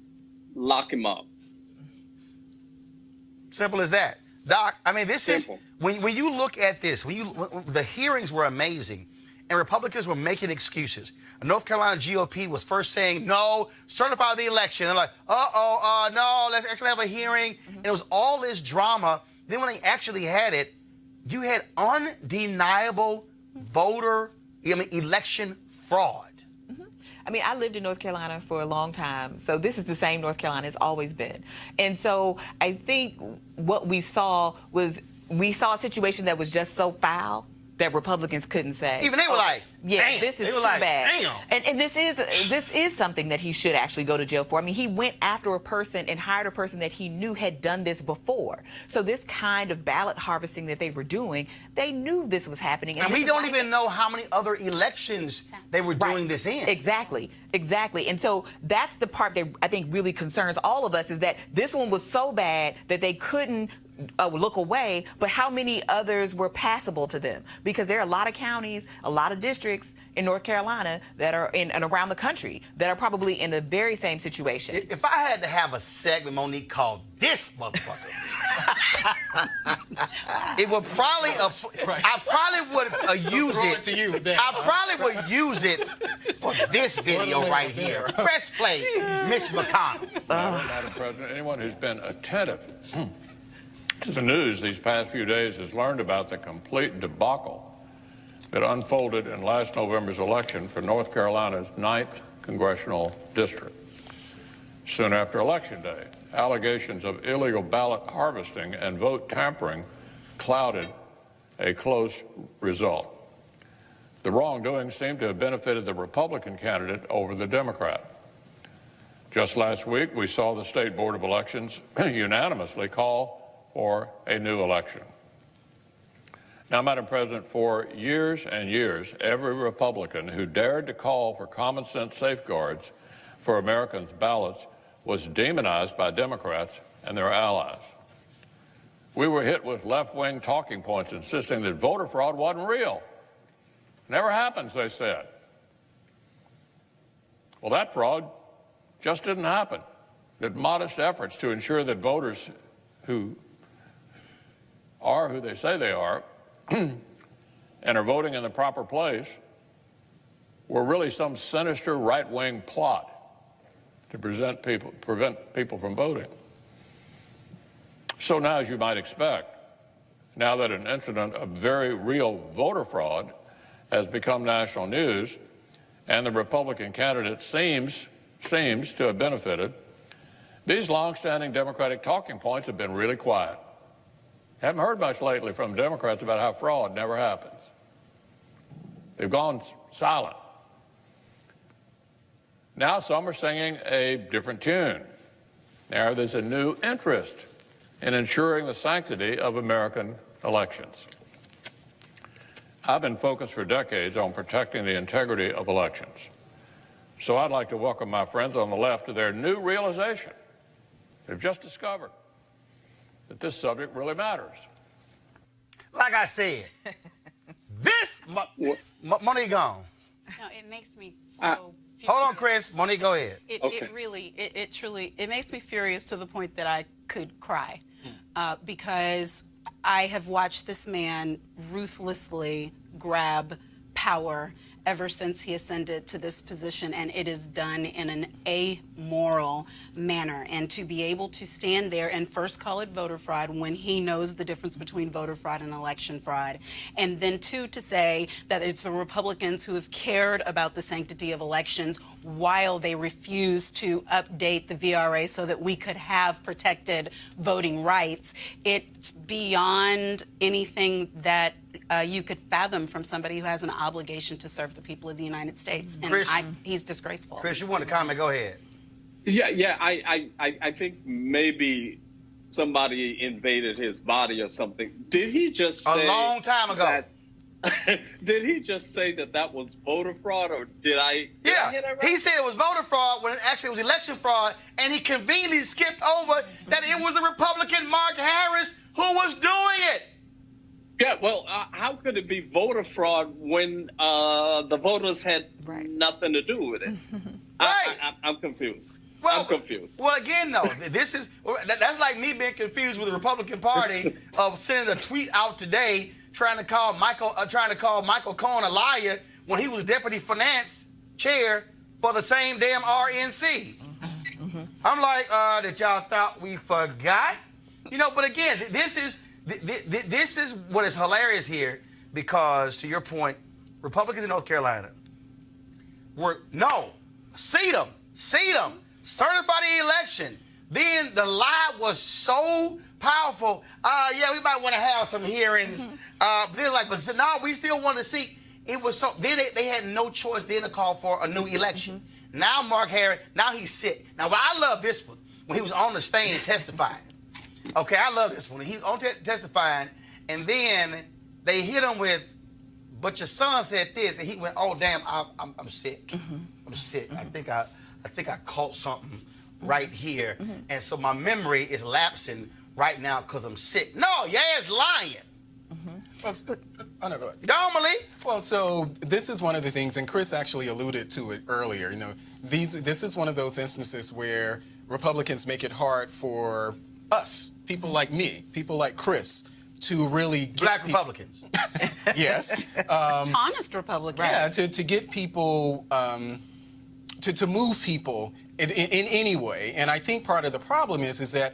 lock him up. Simple as that. Doc, I mean, this Simple. is, when you look at this, the hearings were amazing, and Republicans were making excuses. North Carolina GOP was first saying, no, certify the election. They're like, no, let's actually have a hearing. And it was all this drama. Then when they actually had it, you had undeniable election fraud. I mean, I lived in North Carolina for a long time, so this is the same North Carolina it's always been. And so I think what we saw a situation that was just so foul that Republicans couldn't say. Even they were like, yeah, damn. This is too bad. Damn. And this is something that he should actually go to jail for. I mean, he went after a person and hired a person that he knew had done this before. So this kind of ballot harvesting that they were doing, they knew this was happening. And we don't even know how many other elections they were doing this in. Exactly. And so that's the part that I think really concerns all of us, is that this one was so bad that they couldn't look away, but how many others were passable to them? Because there are a lot of counties, a lot of districts in North Carolina that are in and around the country that are probably in the very same situation. If I had to have a segment, Monique, called This Motherfucker, it would probably, I probably would use it. To you, I probably would use it for this video right here. Press play, Mitch McConnell. Madam President, anyone who's been attentive to the news these past few days has learned about the complete debacle that unfolded in last November's election for North Carolina's 9th congressional district. Soon after Election Day, allegations of illegal ballot harvesting and vote tampering clouded a close result. The wrongdoing seemed to have benefited the Republican candidate over the Democrat. Just last week, we saw the State Board of Elections unanimously call for a new election. Now, Madam President, for years and years, every Republican who dared to call for common sense safeguards for Americans' ballots was demonized by Democrats and their allies. We were hit with left-wing talking points insisting that voter fraud wasn't real. Never happens, they said. Well, that fraud just didn't happen. That modest efforts to ensure that voters who are who they say they are and are voting in the proper place were really some sinister right-wing plot to prevent people from voting. So now, as you might expect, now that an incident of very real voter fraud has become national news and the Republican candidate seems to have benefited, these long-standing Democratic talking points have been really quiet. Haven't heard much lately from Democrats about how fraud never happens. They've gone silent. Now some are singing a different tune. Now there's a new interest in ensuring the sanctity of American elections. I've been focused for decades on protecting the integrity of elections. So I'd like to welcome my friends on the left to their new realization. They've just discovered that this subject really matters. Like I said, this money gone. No, it makes me so furious. Hold on, Chris. Monique, go ahead. It truly makes me furious to the point that I could cry because I have watched this man ruthlessly grab power ever since he ascended to this position, and it is done in an amoral manner. And to be able to stand there and first call it voter fraud when he knows the difference between voter fraud and election fraud, and then two, to say that it's the Republicans who have cared about the sanctity of elections while they refuse to update the VRA so that we could have protected voting rights. It's beyond anything that you could fathom from somebody who has an obligation to serve the people of the United States. And Chris, he's disgraceful. Chris, you want to comment? Go ahead. Yeah. I think maybe somebody invaded his body or something. Did he just say a long time ago? Did he just say that was voter fraud, or did I? Yeah, I hear that right? he said it was voter fraud when actually it was election fraud, and he conveniently skipped over that it was the Republican Mark Harris who was doing it. Yeah, well, how could it be voter fraud when the voters had nothing to do with it? I'm confused. Well, I'm confused. Well, again, though, that's like me being confused with the Republican Party of sending a tweet out today trying to call Michael Cohen a liar when he was deputy finance chair for the same damn RNC. I'm like, that y'all thought we forgot, But again, this is what is hilarious here, because to your point, Republicans in North Carolina seat them, certify the election. Then the lie was so powerful. We might want to have some hearings. They're like, but no, we still want to see. It was so. Then they had no choice then to call for a new election. Now Mark Harris, now he's sick. Now, I love this one when he was on the stand testifying. Okay, I love this one. He was on testifying, and then they hit him with, but your son said this, and he went, oh damn, I'm sick. I'm sick. I think I caught something right here, and so my memory is lapsing right now because I'm sick. No, your ass lying. Well, oh, no, go ahead. Don't believe. Well, so this is one of the things, and Chris actually alluded to it earlier. This is one of those instances where Republicans make it hard for us, people like me, people like Chris, to really get Black Republicans. Yes. Honest Republicans. Yeah, to get people, to move people in any way. And I think part of the problem is that,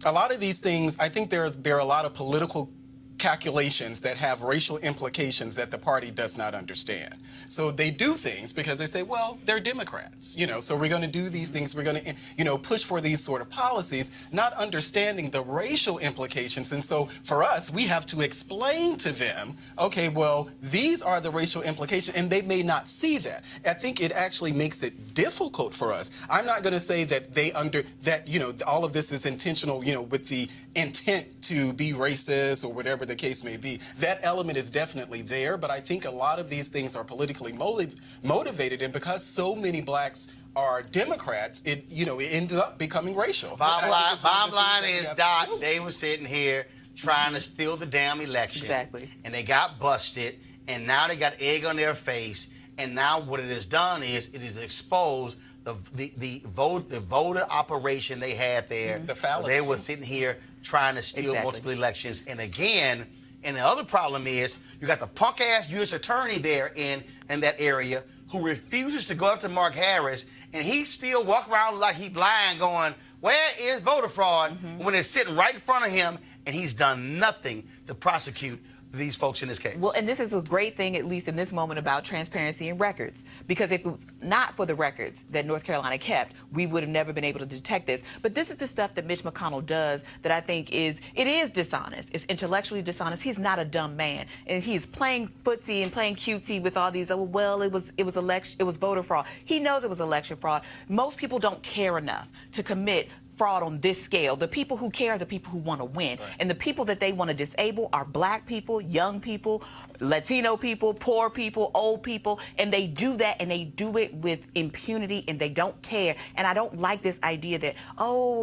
a lot of these things, I think there are a lot of political calculations that have racial implications that the party does not understand. So they do things because they say, well, they're Democrats, so we're going to do these things. We're going to, push for these sort of policies, not understanding the racial implications. And so for us, we have to explain to them, okay, well, these are the racial implications, and they may not see that. I think it actually makes it difficult for us. I'm not going to say that all of this is intentional, with the intent to be racist or whatever the case may be. That element is definitely there, but I think a lot of these things are politically motivated, and because so many blacks are Democrats, it ends up becoming racial. Bottom line is, Doc, they were sitting here trying to steal the damn election. Exactly. And they got busted, and now they got egg on their face, and now what it has done is it has exposed the voter operation they had there. The fallacy. They were sitting here trying to steal multiple elections. And again, and the other problem is you got the punk-ass U.S. attorney there in that area who refuses to go up to Mark Harris, and he still walk around like he blind going, where is voter fraud, when it's sitting right in front of him, and he's done nothing to prosecute these folks in this case. Well, and this is a great thing, at least in this moment, about transparency in records. Because if it was not for the records that North Carolina kept, we would have never been able to detect this. But this is the stuff that Mitch McConnell does that I think is dishonest. It's intellectually dishonest. He's not a dumb man. And he's playing footsie and playing cutesy with all these, it was voter fraud. He knows it was election fraud. Most people don't care enough to commit fraud on this scale. The people who care are the people who want to win. Right. And the people that they want to disable are black people, young people, Latino people, poor people, old people. And they do that, and they do it with impunity, and they don't care. And I don't like this idea that,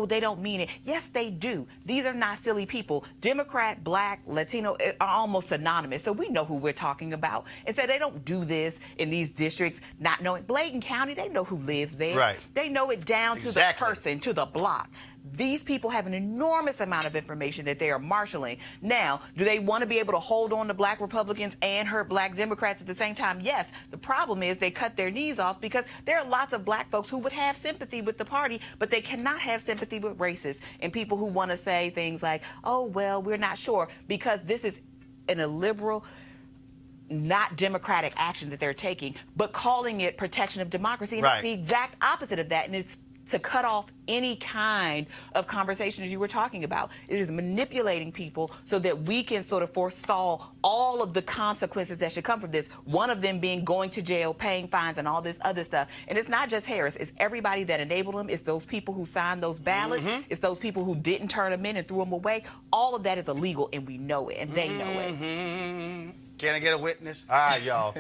they don't mean it. Yes, they do. These are not silly people. Democrat, black, Latino are almost synonymous. So we know who we're talking about. And so they don't do this in these districts not knowing. Bladen County, they know who lives there. Right. They know it down to the person, to the block. These people have an enormous amount of information that they are marshaling. Now, do they want to be able to hold on to black Republicans and hurt black Democrats at the same time? Yes. The problem is they cut their knees off because there are lots of black folks who would have sympathy with the party, but they cannot have sympathy with racists and people who want to say things like, we're not sure, because this is an illiberal, not democratic action that they're taking, but calling it protection of democracy. And it's the exact opposite of that, and it's to cut off any kind of conversation as you were talking about. It is manipulating people so that we can sort of forestall all of the consequences that should come from this. One of them being going to jail, paying fines, and all this other stuff. And it's not just Harris. It's everybody that enabled him. It's those people who signed those ballots. It's those people who didn't turn them in and threw them away. All of that is illegal, and we know it, and they know it. Can I get a witness? All right, y'all.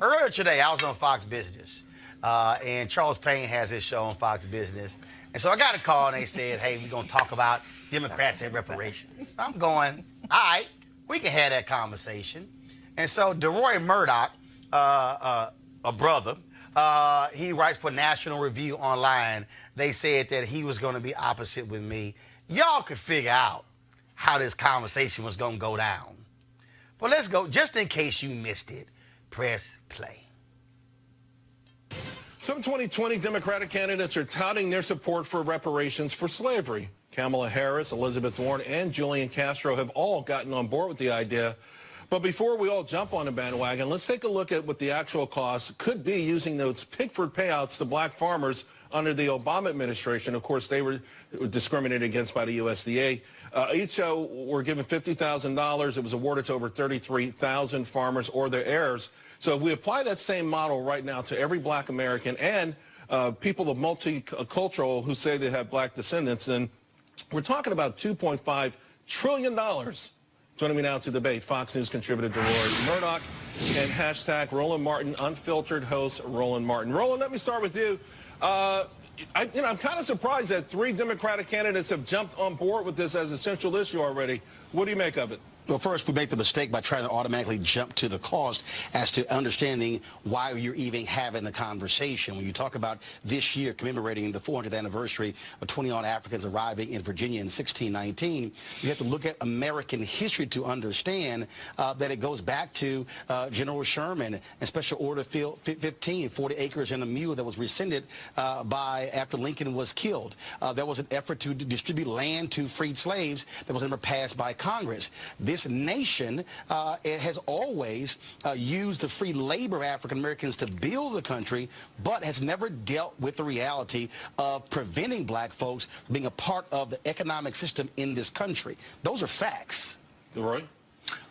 Earlier today, I was on Fox Business. And Charles Payne has his show on Fox Business. And so I got a call, and they said, hey, we're going to talk about Democrats and reparations. I'm going, all right, we can have that conversation. And so DeRoy Murdoch, a brother, he writes for National Review Online. They said that he was going to be opposite with me. Y'all could figure out how this conversation was going to go down. But let's go. Just in case you missed it, press play. Some 2020 Democratic candidates are touting their support for reparations for slavery. Kamala Harris, Elizabeth Warren, and Julian Castro have all gotten on board with the idea. But before we all jump on the bandwagon, let's take a look at what the actual cost could be using those Pickford payouts to black farmers under the Obama administration. Of course, they were discriminated against by the USDA. Each were given $50,000. It was awarded to over 33,000 farmers or their heirs. So if we apply that same model right now to every black American and people of multicultural who say they have black descendants, then we're talking about $2.5 trillion. Joining me now to debate, Fox News contributor DeRoy Murdoch and hashtag Roland Martin, unfiltered host Roland Martin. Roland, let me start with you. I'm kind of surprised that 3 Democratic candidates have jumped on board with this as a central issue already. What do you make of it? Well, first, we make the mistake by trying to automatically jump to the cost as to understanding why you're even having the conversation. When you talk about this year commemorating the 400th anniversary of 21 Africans arriving in Virginia in 1619, you have to look at American history to understand that it goes back to General Sherman and Special Order 15, 40 acres and a mule that was rescinded after Lincoln was killed. There was an effort to distribute land to freed slaves that was never passed by Congress. This nation it has always used the free labor of African Americans to build the country, but has never dealt with the reality of preventing black folks from being a part of the economic system in this country. Those are facts. Roy?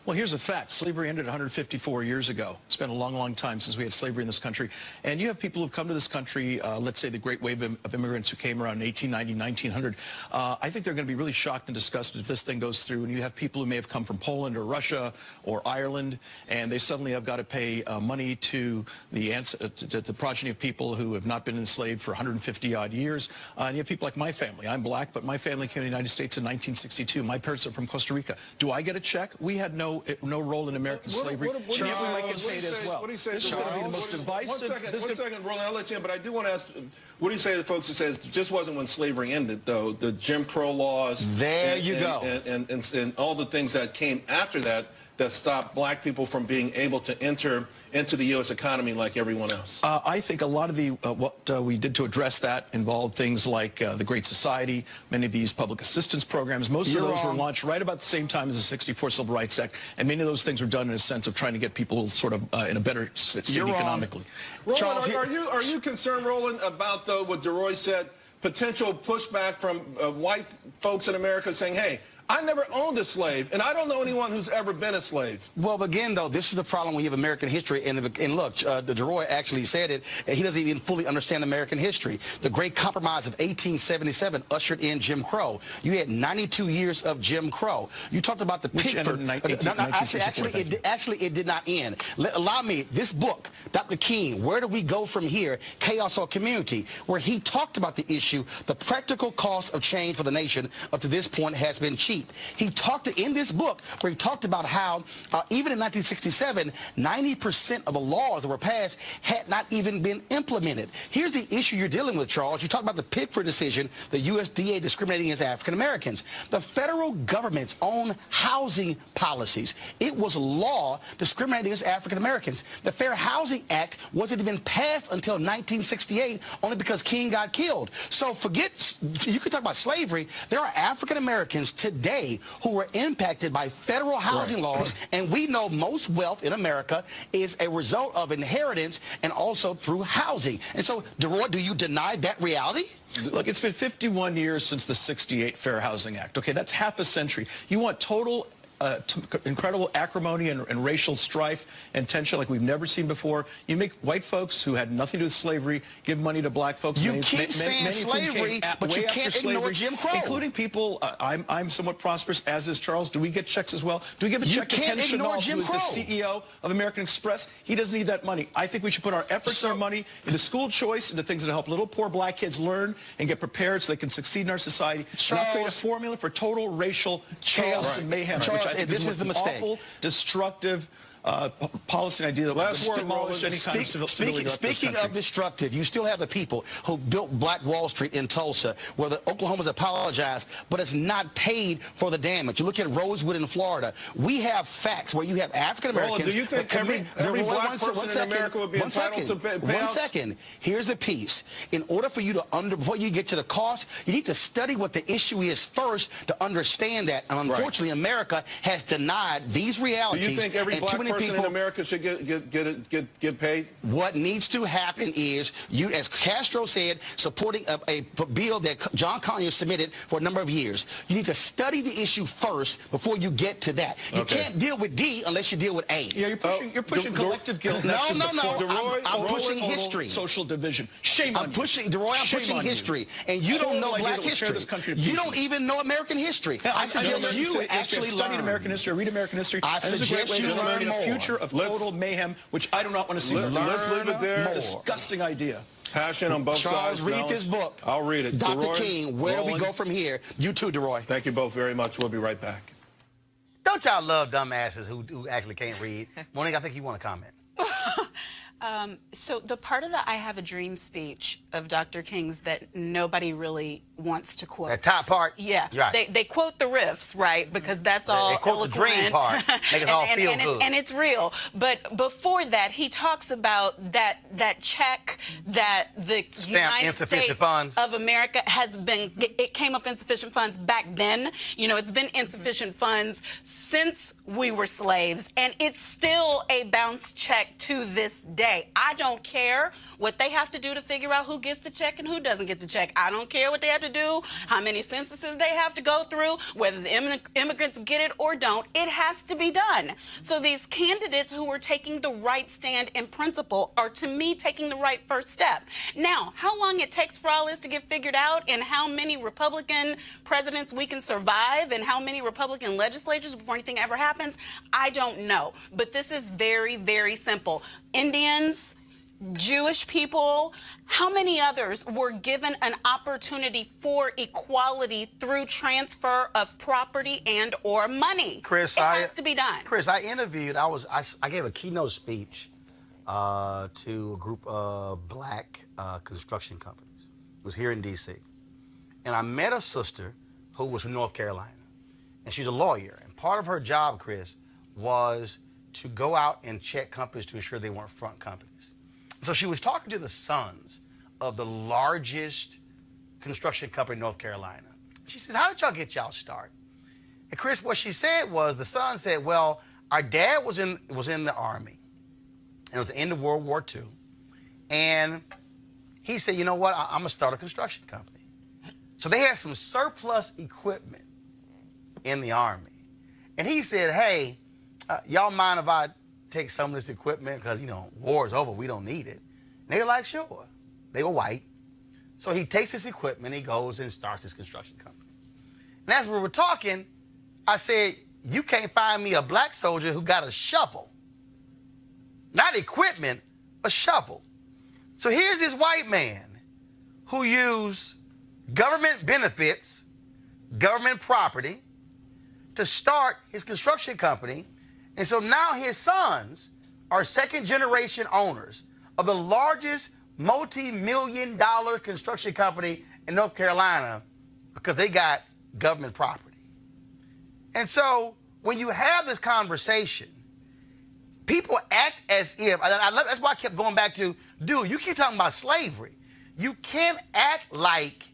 Well, here's a fact. Slavery ended 154 years ago. It's been a long, long time since we had slavery in this country. And you have people who've come to this country, let's say the great wave of immigrants who came around in 1890, 1900. I think they're going to be really shocked and disgusted if this thing goes through. And you have people who may have come from Poland or Russia or Ireland, and they suddenly have got to pay money to the progeny of people who have not been enslaved for 150-odd years. And you have people like my family. I'm black, but my family came to the United States in 1962. My parents are from Costa Rica. Do I get a check? We had no role in American slavery. What do you say? This is going to be the most divisive. One second, Roland, I'll let you in, but I do want to ask, what do you say to the folks who say it just wasn't when slavery ended, though? The Jim Crow laws. There you go. And all the things that came after that stopped black people from being able to enter into the U.S. economy like everyone else? I think a lot of what we did to address that involved things like the Great Society, many of these public assistance programs. Most of those were launched right about the same time as the 64 Civil Rights Act, and many of those things were done in a sense of trying to get people sort of in a better state economically. Roland, Charles, are you concerned, Roland, about what DeRoy said, potential pushback from white folks in America saying, hey, I never owned a slave, and I don't know anyone who's ever been a slave. Well, again, though, this is the problem when you have American history. And look, DeRoy actually said it. He doesn't even fully understand American history. The Great Compromise of 1877 ushered in Jim Crow. You had 92 years of Jim Crow. You talked about the Pickford. Actually, it did not end. Allow me, this book, Dr. King, Where Do We Go From Here? Chaos or Community, where he talked about the issue, the practical cost of change for the nation up to this point has been cheap. He talked in this book where he talked about how even in 1967, 90% of the laws that were passed had not even been implemented. Here's the issue you're dealing with, Charles. You talk about the Pickford decision, the USDA discriminating against African Americans. The federal government's own housing policies, it was law discriminating against African Americans. The Fair Housing Act wasn't even passed until 1968, only because King got killed. So forget, you could talk about slavery. There are African Americans today who were impacted by federal housing laws, and we know most wealth in America is a result of inheritance and also through housing. And so, DeRoy, do you deny that reality? Look, it's been 51 years since the 68 Fair Housing Act. Okay, that's half a century. You want total incredible acrimony and racial strife and tension like we've never seen before. You make white folks who had nothing to do with slavery give money to black folks. You keep saying slavery, but you can't ignore Jim Crow. Including people, I'm somewhat prosperous, as is Charles. Do we get checks as well? Do we give a check to Ken Chenault, who is the CEO of American Express? He doesn't need that money. I think we should put our efforts and our money into school choice, into things that help little poor black kids learn and get prepared so they can succeed in our society. Charles, not create a formula for total racial chaos and mayhem. Charles, this is the mistake. Awful, destructive policy idea that last word, demolish any kind of civility. Speaking of destructive, you still have the people who built Black Wall Street in Tulsa, where the Oklahoma's apologized, but it's not paid for the damage. You look at Rosewood in Florida. We have facts where you have African Americans. Do you think every black person in America would be entitled to pay? One second. Here's the piece. In order for you to before you get to the cost, you need to study what the issue is first to understand that. And unfortunately, America has denied these realities. Do you think every black person in America should get paid? What needs to happen is, you, as Castro said, supporting a bill that John Conyers submitted for a number of years. You need to study the issue first before you get to that. You can't deal with D unless you deal with A. Yeah, you're pushing collective guilt. No. I'm pushing history. Social division. Shame on you. I'm pushing history. And you don't know black history. You don't even know American history. I suggest you actually study learn American history, read American history. I suggest you learn more. future of total mayhem, which I do not want to see. Let's leave it there. Disgusting idea. Passion on both sides. Charles, read this book. I'll read it. Dr. DeRoy, King, where do we Roland. go from here? You too, DeRoy. Thank you both very much. We'll be right back. Don't y'all love dumbasses who actually can't read? Monique, I think you want to comment. So the part of the I Have a Dream speech of Dr. King's that nobody really wants to quote. That top part? Yeah. Right. They quote the riffs, right? Because that's all They quote the dream eloquent. part. Make us all feel good. And it's real. But before that, he talks about that check that the United insufficient States funds. of America has been, it came up insufficient funds back then. You know, it's been insufficient funds since we were slaves, and it's still a bounce check to this day. I don't care what they have to do to figure out who gets the check and who doesn't get the check. I don't care what they have to do, how many censuses they have to go through, whether the immigrants get it or don't. It has to be done. So these candidates who are taking the right stand in principle are, to me, taking the right first step. Now, how long it takes for all this to get figured out and how many Republican presidents we can survive and how many Republican legislatures before anything ever happens, I don't know. But this is very, very simple. Indians, Jewish people, how many others were given an opportunity for equality through transfer of property and or money? Chris, it has to be done. Chris, I interviewed, I gave a keynote speech to a group of black construction companies. It was here in D.C. And I met a sister who was from North Carolina. And she's a lawyer. And part of her job, Chris, was to go out and check companies to ensure they weren't front companies. So she was talking to the sons of the largest construction company in North Carolina. She says, how did y'all get y'all start? And Chris, what she said was, the son said, well, our dad was in the Army. And it was the end of World War II. And he said, you know what, I'm going to start a construction company. So they had some surplus equipment in the Army. And he said, hey, y'all mind if I take some of this equipment because, you know, war's over, we don't need it. And they were like, sure. They were white. So he takes this equipment, he goes and starts his construction company. And as we were talking, I said, you can't find me a black soldier who got a shovel. Not equipment, a shovel. So here's this white man who used government benefits, government property, to start his construction company. And so now his sons are second-generation owners of the largest multi-million-dollar construction company in North Carolina because they got government property. And so when you have this conversation, people act as if, that's why I kept going back to, dude, you keep talking about slavery. You can't act like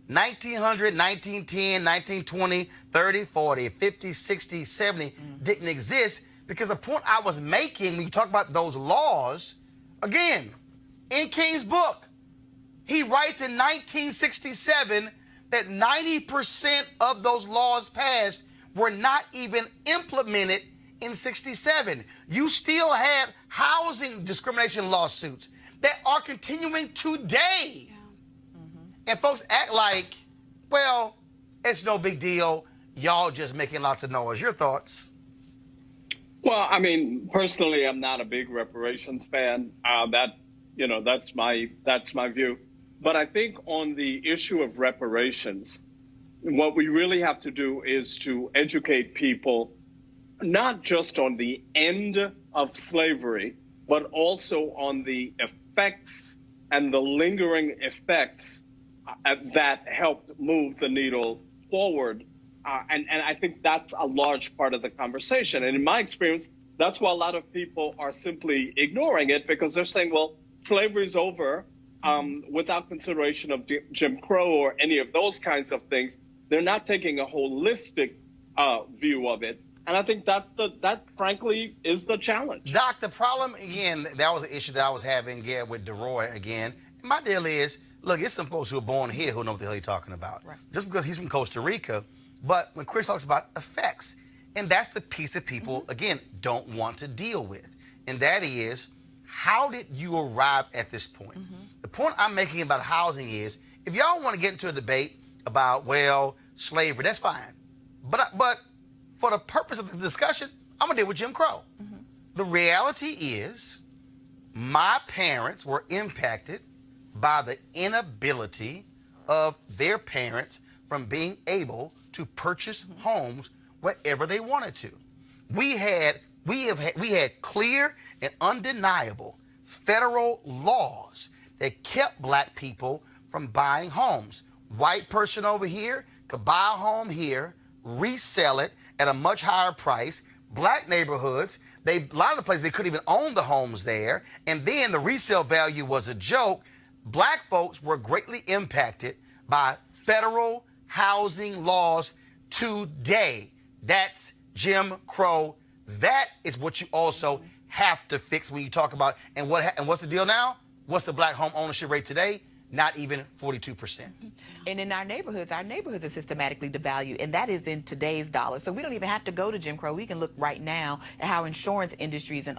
1900, 1910, 1920, 30, 40, 50, 60, 70 didn't exist, because the point I was making when you talk about those laws, again, in King's book, he writes in 1967 that 90% of those laws passed were not even implemented in 67. You still had housing discrimination lawsuits that are continuing today. And folks act like, well, it's no big deal. Y'all just making lots of noise. Your thoughts? Well, I mean, personally, I'm not a big reparations fan. That's my view. But I think on the issue of reparations, what we really have to do is to educate people, not just on the end of slavery, but also on the effects and the lingering effects that helped move the needle forward. And I think that's a large part of the conversation. And in my experience, that's why a lot of people are simply ignoring it, because they're saying, well, slavery's over, without consideration of Jim Crow or any of those kinds of things. They're not taking a holistic view of it. And I think that frankly, is the challenge. Doc, the problem, again, that was the issue that I was having with DeRoy again. My deal is, look, it's some folks who are born here who know what the hell he's talking about. Right. Just because he's from Costa Rica. But when Chris talks about effects, and that's the piece that people, again, don't want to deal with. And that is, how did you arrive at this point? The point I'm making about housing is, if y'all want to get into a debate about, well, slavery, that's fine. But for the purpose of the discussion, I'm going to deal with Jim Crow. The reality is my parents were impacted by the inability of their parents from being able to purchase homes wherever they wanted to. We had clear and undeniable federal laws that kept black people from buying homes. White person over here could buy a home here, resell it at a much higher price. Black neighborhoods, a lot of the places they couldn't even own the homes there, and then the resale value was a joke. Black folks were greatly impacted by federal housing laws today. That's Jim Crow. That is what you also have to fix when you talk about, and what's the deal now? What's the black home ownership rate today? Not even 42%. And in our neighborhoods are systematically devalued, and that is in today's dollars. So we don't even have to go to Jim Crow. We can look right now at how insurance industries and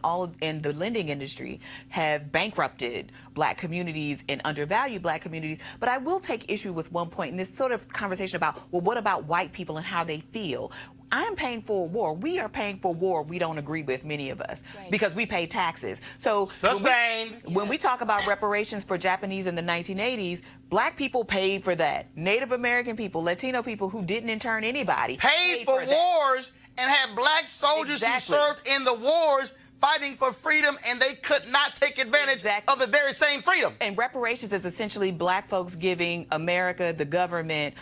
the lending industry have bankrupted black communities and undervalued black communities. But I will take issue with one point in this sort of conversation about, well, what about white people and how they feel? I'm paying for a war. We are paying for a war we don't agree with, many of us, because we pay taxes. So when we talk about reparations for Japanese in the 1980s, black people paid for that. Native American people, Latino people who didn't intern anybody paid for wars and had black soldiers who served in the wars fighting for freedom, and they could not take advantage of the very same freedom. And reparations is essentially black folks giving America, the government,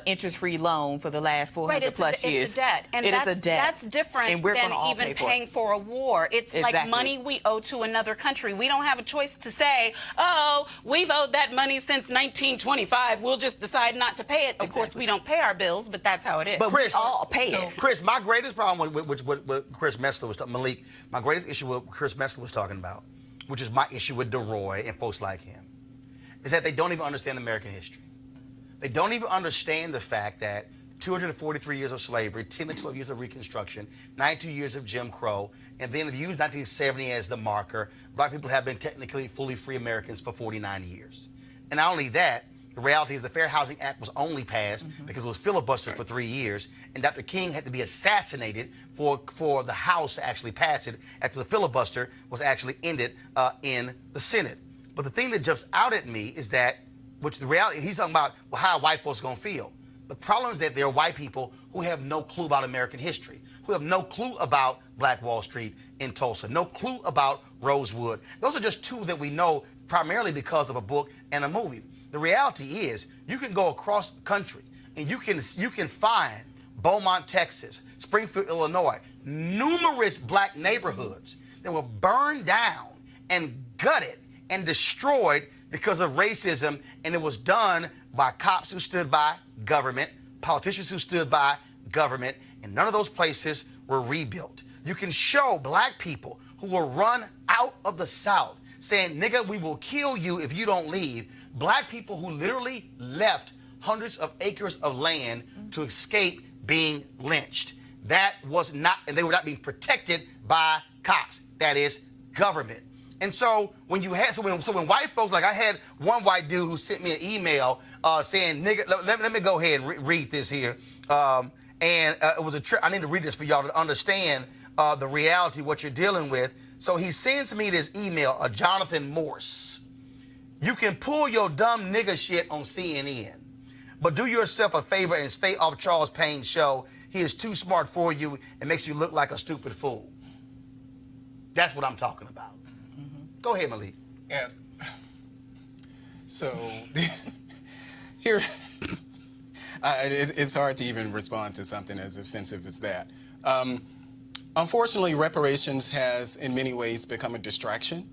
interest-free loan for the last 400 plus years. It's a debt. And that's different than even paying for a war. It's like money we owe to another country. We don't have a choice to say, oh, we've owed that money since 1925. We'll just decide not to pay it. Of course, we don't pay our bills, but that's how it is. But Chris, all pay it. Chris, my greatest problem with Chris Messler was Malik. My greatest issue with Chris Messler was talking about, which is my issue with DeRoy and folks like him, is that they don't even understand American history. They don't even understand the fact that 243 years of slavery, 10 to 12 years of Reconstruction, 92 years of Jim Crow, and then if you use 1970 as the marker, black people have been technically fully free Americans for 49 years. And not only that, the reality is the Fair Housing Act was only passed because it was filibustered for 3 years, and Dr. King had to be assassinated for the House to actually pass it after the filibuster was actually ended in the Senate. But the thing that jumps out at me is that, which the reality, he's talking about, well, how are white folks going to feel? The problem is that there are white people who have no clue about American history, who have no clue about Black Wall Street in Tulsa, no clue about Rosewood. Those are just two that we know primarily because of a book and a movie. The reality is, you can go across the country and you can find Beaumont, Texas, Springfield, Illinois, numerous black neighborhoods that were burned down and gutted and destroyed because of racism, and it was done by cops who stood by government, politicians who stood by government, and none of those places were rebuilt. You can show black people who were run out of the South saying, nigga, we will kill you if you don't leave. Black people who literally left hundreds of acres of land to escape being lynched. That was not, and they were not being protected by cops. That is government. And so when you had, so when white folks, like I had one white dude who sent me an email saying, nigga, let me go ahead and read this here. It was I need to read this for y'all to understand the reality, what you're dealing with. So he sends me this email, Jonathan Morse. You can pull your dumb nigga shit on CNN, but do yourself a favor and stay off Charles Payne's show. He is too smart for you and makes you look like a stupid fool. That's what I'm talking about. Go ahead, Malik. Yeah. So here, it's hard to even respond to something as offensive as that. Unfortunately, reparations has in many ways become a distraction.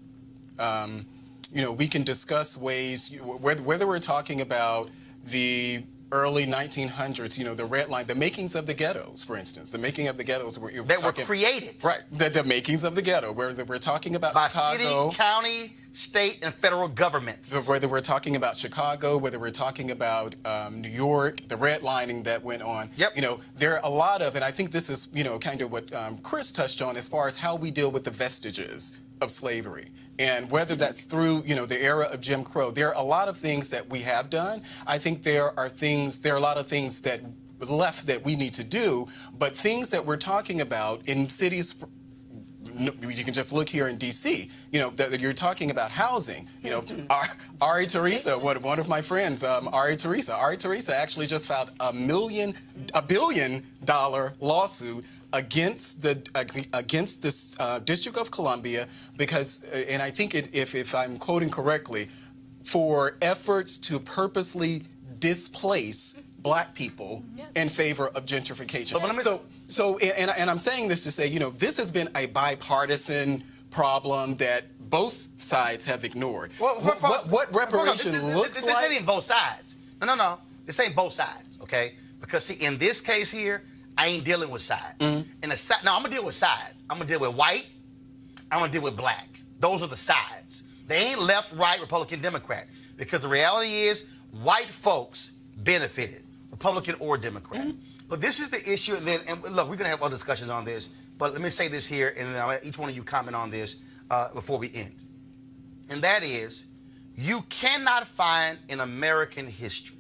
You know, we can discuss ways, whether we're talking about the early 1900s, you know, the red line, the makings of the ghettos, for instance, the making of the ghettos were created. Right, the makings of the ghetto, where we're talking about by Chicago, city, county, state, and federal governments. Whether we're talking about Chicago, whether we're talking about New York, the redlining that went on. Yep. You know, there are a lot of, and I think this is, you know, kind of what Chris touched on as far as how we deal with the vestiges of slavery. And whether that's through, you know, the era of Jim Crow, there are a lot of things that we have done. I think there are a lot of things that left that we need to do, but things that we're talking about in cities you can just look here in D.C. You know, you're talking about housing. You know, Ari Teresa, one of my friends, Ari Teresa actually just filed a $1 billion lawsuit against this District of Columbia because, and I think if I'm quoting correctly, for efforts to purposely displace black people in favor of gentrification. And I'm saying this to say, you know, this has been a bipartisan problem that both sides have ignored. What reparation looks like? This ain't both sides. No. This ain't both sides, okay? Because, see, in this case here, I ain't dealing with sides. No, I'm going to deal with sides. I'm going to deal with white. I'm going to deal with black. Those are the sides. They ain't left, right, Republican, Democrat. Because the reality is white folks benefited, Republican or Democrat. But this is the issue. And look, we're going to have other discussions on this. But let me say this here, and then I'll let each one of you comment on this before we end. And that is, you cannot find in American history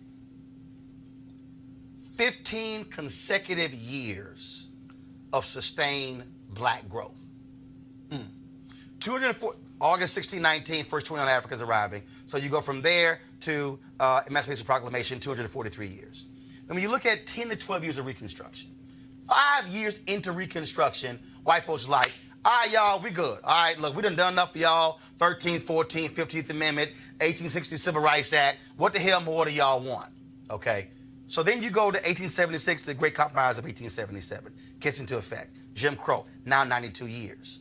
15 consecutive years of sustained black growth. 204, August 1619, first 21 Africans arriving. So you go from there to Emancipation Proclamation, 243 years. And when you look at 10 to 12 years of Reconstruction, 5 years into Reconstruction, white folks are like, all right, y'all, we good. All right, look, we done enough for y'all. 13th, 14th, 15th Amendment, 1860 Civil Rights Act. What the hell more do y'all want? Okay. So then you go to 1876, the Great Compromise of 1877, gets into effect. Jim Crow, now 92 years.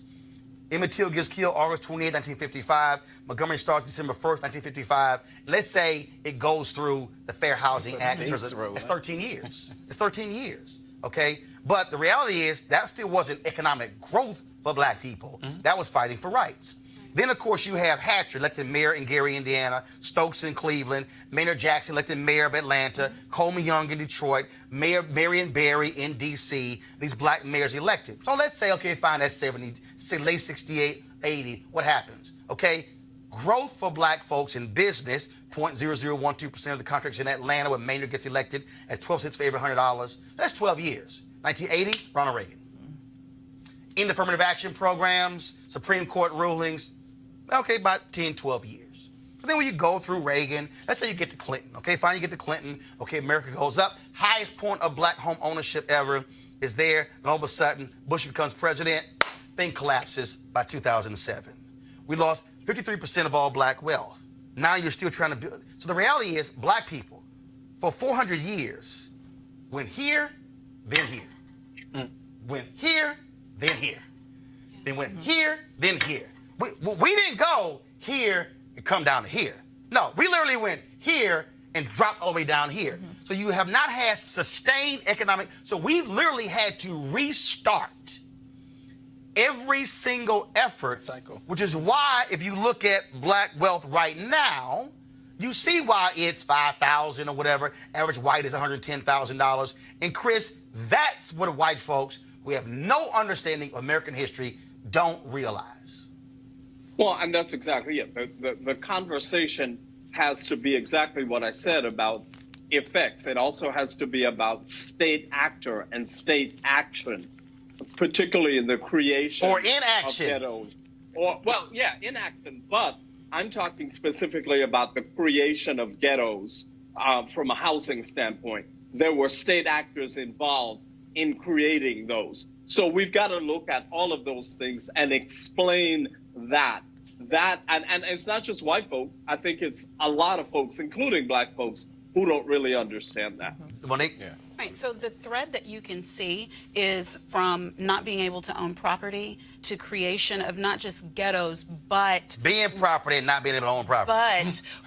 Emmett Till gets killed August 28, 1955. Montgomery starts December 1st, 1955. Let's say it goes through the Fair Housing Act. It's 13 years. It's 13 years, okay? But the reality is that still wasn't economic growth for black people. That was fighting for rights. Then, of course, you have Hatcher, elected mayor in Gary, Indiana, Stokes in Cleveland, Maynard Jackson, elected mayor of Atlanta, Coleman Young in Detroit, Mayor Marion Barry in D.C., these black mayors elected. So let's say, okay, fine, that's 70, say late 68, 80, what happens? Okay, growth for black folks in business, 0.0012% of the contracts in Atlanta when Maynard gets elected at 12 cents for every $100. That's 12 years. 1980, Ronald Reagan. In the affirmative action programs, Supreme Court rulings, okay, about 10, 12 years. But then when you go through Reagan, let's say you get to Clinton, okay, fine, you get to Clinton, okay, America goes up, highest point of black home ownership ever is there, and all of a sudden, Bush becomes president, thing collapses by 2007. We lost 53% of all black wealth. Now you're still trying to build. So the reality is, black people, for 400 years, went here, then here. Went here, then here. Then went here, then here. We didn't go here and come down to here. No, we literally went here and dropped all the way down here. So you have not had sustained economic. So we've literally had to restart every single effort, which is why if you look at black wealth right now, you see why it's $5,000 or whatever. Average white is $110,000. And Chris, that's what white folks who have no understanding of American history don't realize. Well, and that's exactly it. The conversation has to be exactly what I said about effects. It also has to be about state actor and state action, particularly in the creation or inaction of ghettos. Inaction. But I'm talking specifically about the creation of ghettos from a housing standpoint. There were state actors involved in creating those. So we've got to look at all of those things and explain that. And it's not just white folk. I think it's a lot of folks, including black folks, who don't really understand that. Monique? Yeah. Right, so the thread that you can see is from not being able to own property to creation of not just ghettos, but being property and not being able to own property.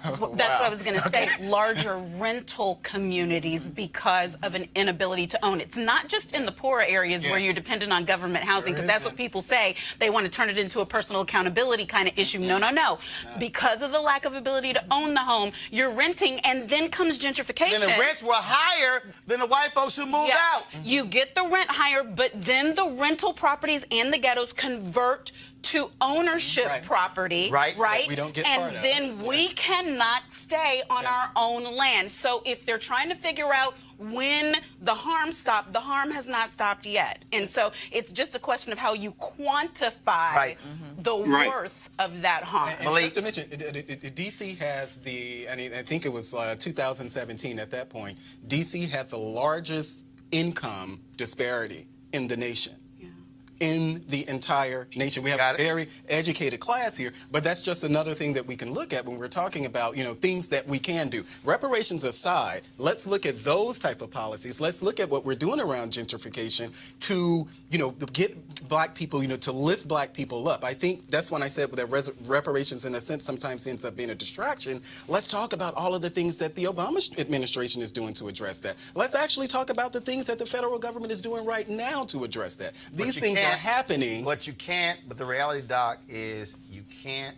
But that's what I was going to say, larger rental communities because of an inability to own. It's not just in the poorer areas where you're dependent on government housing, because that's what people say. They want to turn it into a personal accountability kind of issue. No. Because of the lack of ability to own the home, you're renting, and then comes gentrification. Then the rents were higher than the white folks who moved out. You get the rent higher, but then the rental properties and the ghettos convert to ownership property, right? We don't get and then we cannot stay on our own land. So if they're trying to figure out when the harm stopped, the harm has not stopped yet. And so it's just a question of how you quantify the worth of that harm. And just to mention, D.C. has I think it was 2017 at that point, D.C. had the largest income disparity in the nation. In the entire nation. We have a very educated class here, but that's just another thing that we can look at when we're talking about, things that we can do. Reparations aside, let's look at those type of policies. Let's look at what we're doing around gentrification to, get black people, to lift black people up. I think that's when I said that reparations, in a sense, sometimes ends up being a distraction. Let's talk about all of the things that the Obama administration is doing to address that. Let's actually talk about the things that the federal government is doing right now to address that. These things are happening. But the reality, Doc, is you can't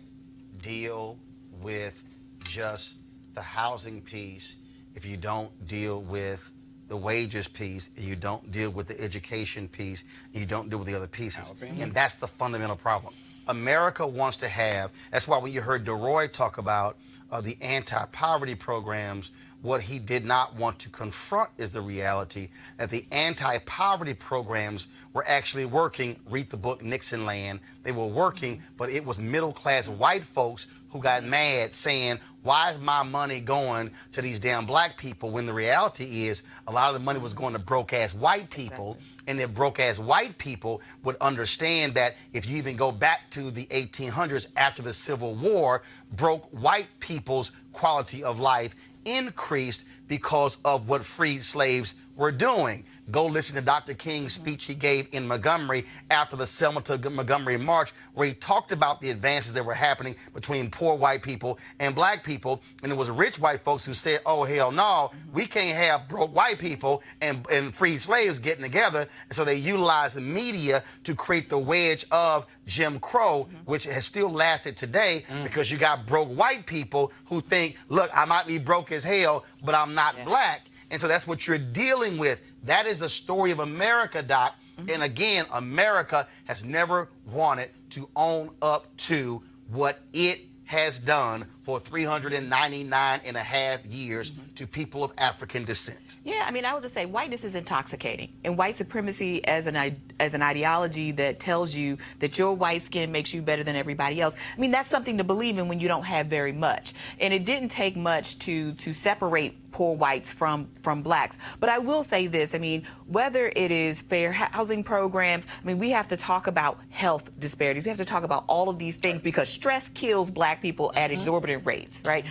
deal with just the housing piece if you don't deal with the wages piece, and you don't deal with the education piece, and you don't deal with the other pieces. Housing. And that's the fundamental problem. America wants to have, that's why when you heard DeRoy talk about the anti-poverty programs, what he did not want to confront is the reality that the anti-poverty programs were actually working. Read the book Nixon Land. They were working, but it was middle-class white folks who got mad saying, why is my money going to these damn black people, when the reality is a lot of the money was going to broke-ass white people. And the broke-ass white people would understand that if you even go back to the 1800s after the Civil War, broke white people's quality of life increased because of what freed slaves were doing. Go listen to Dr. King's speech he gave in Montgomery after the Selma to Montgomery March, where he talked about the advances that were happening between poor white people and black people. And it was rich white folks who said, oh, hell no, we can't have broke white people and freed slaves getting together. And so they utilized the media to create the wedge of Jim Crow, which has still lasted today, because you got broke white people who think, look, I might be broke as hell, but I'm not black. And so that's what you're dealing with. That is the story of America, Doc. And again, America has never wanted to own up to what it has done for 399 and a half years to people of African descent. Yeah, I mean, I would just say whiteness is intoxicating, and white supremacy as an ideology that tells you that your white skin makes you better than everybody else. I mean, that's something to believe in when you don't have very much. And it didn't take much to separate poor whites from blacks. But I will say this, I mean, whether it is fair housing programs, I mean, we have to talk about health disparities. We have to talk about all of these things, because stress kills black people at exorbitant rates, right?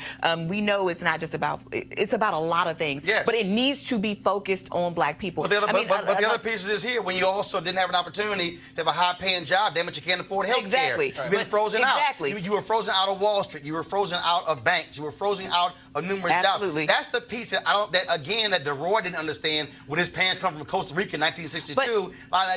We know it's not just about, it's about a lot of things, but it needs to be focused on black people. But the other piece is here, when you also didn't have an opportunity to have a high-paying job, damn it, you can't afford health care. You've been frozen out. You were frozen out of Wall Street. You were frozen out of banks. You were frozen out of numerous jobs. That's the piece that that DeRoy didn't understand when his parents come from Costa Rica in 1962.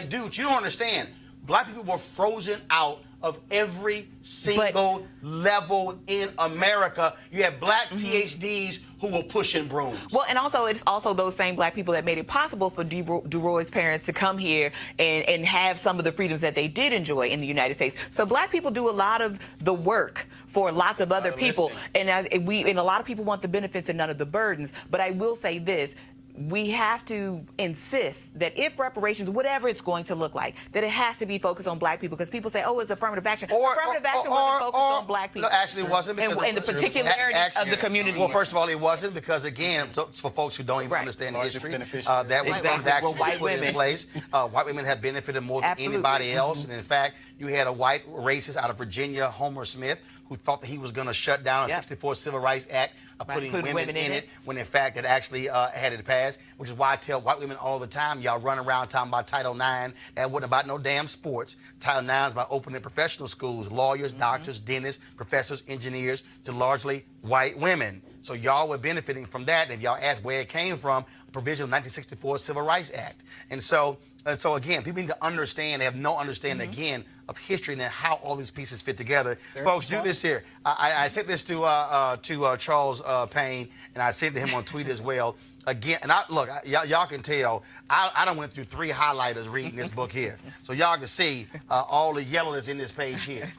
Dude, you don't understand. Black people were frozen out of every single level in America. You have black PhDs who were pushing brooms. Well, and also it's also those same black people that made it possible for DeRoy's parents to come here and have some of the freedoms that they did enjoy in the United States. So black people do a lot of the work for lots of other people, and a lot of people want the benefits and none of the burdens. But I will say this: we have to insist that if reparations, whatever it's going to look like, that it has to be focused on black people, because people say, oh, it's affirmative action. Affirmative action wasn't focused on black people. No, actually it wasn't. And the particularities of the community. Well, first of all, it wasn't, because, again, for folks who don't even understand the history, that was white women in place. White women have benefited more than anybody else. And in fact, you had a white racist out of Virginia, Homer Smith, who thought that he was going to shut down a 64 Civil Rights Act, putting women in it, when in fact it actually had it passed, which is why I tell white women all the time, y'all run around talking about Title IX. That wasn't about no damn sports. Title IX is about opening professional schools, lawyers, doctors, dentists, professors, engineers, to largely white women. So y'all were benefiting from that. And if y'all ask where it came from, a provision of 1964 Civil Rights Act. And so again, people need to understand, they have no understanding, again, of history and how all these pieces fit together. Folks, do this here. I sent this to Charles Payne, and I sent it to him on Twitter as well. Again, and look, y'all can tell, I done went through 3 highlighters reading this book here. So y'all can see all the yellow that's in this page here.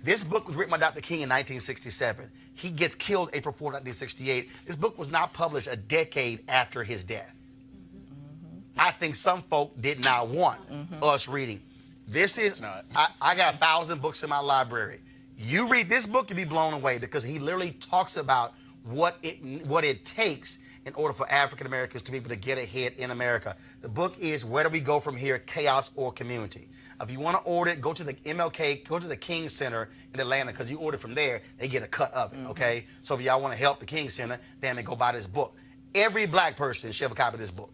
This book was written by Dr. King in 1967. He gets killed April 4, 1968. This book was not published a decade after his death. I think some folk did not want us reading. This is, I got 1,000 books in my library. You read this book, you'll be blown away because he literally talks about what it takes in order for African Americans to be able to get ahead in America. The book is Where Do We Go From Here, Chaos or Community? If you want to order it, go to the MLK, go to the King Center in Atlanta, because you order from there, they get a cut of it, okay? So if y'all want to help the King Center, damn it, go buy this book. Every black person should have a copy of this book.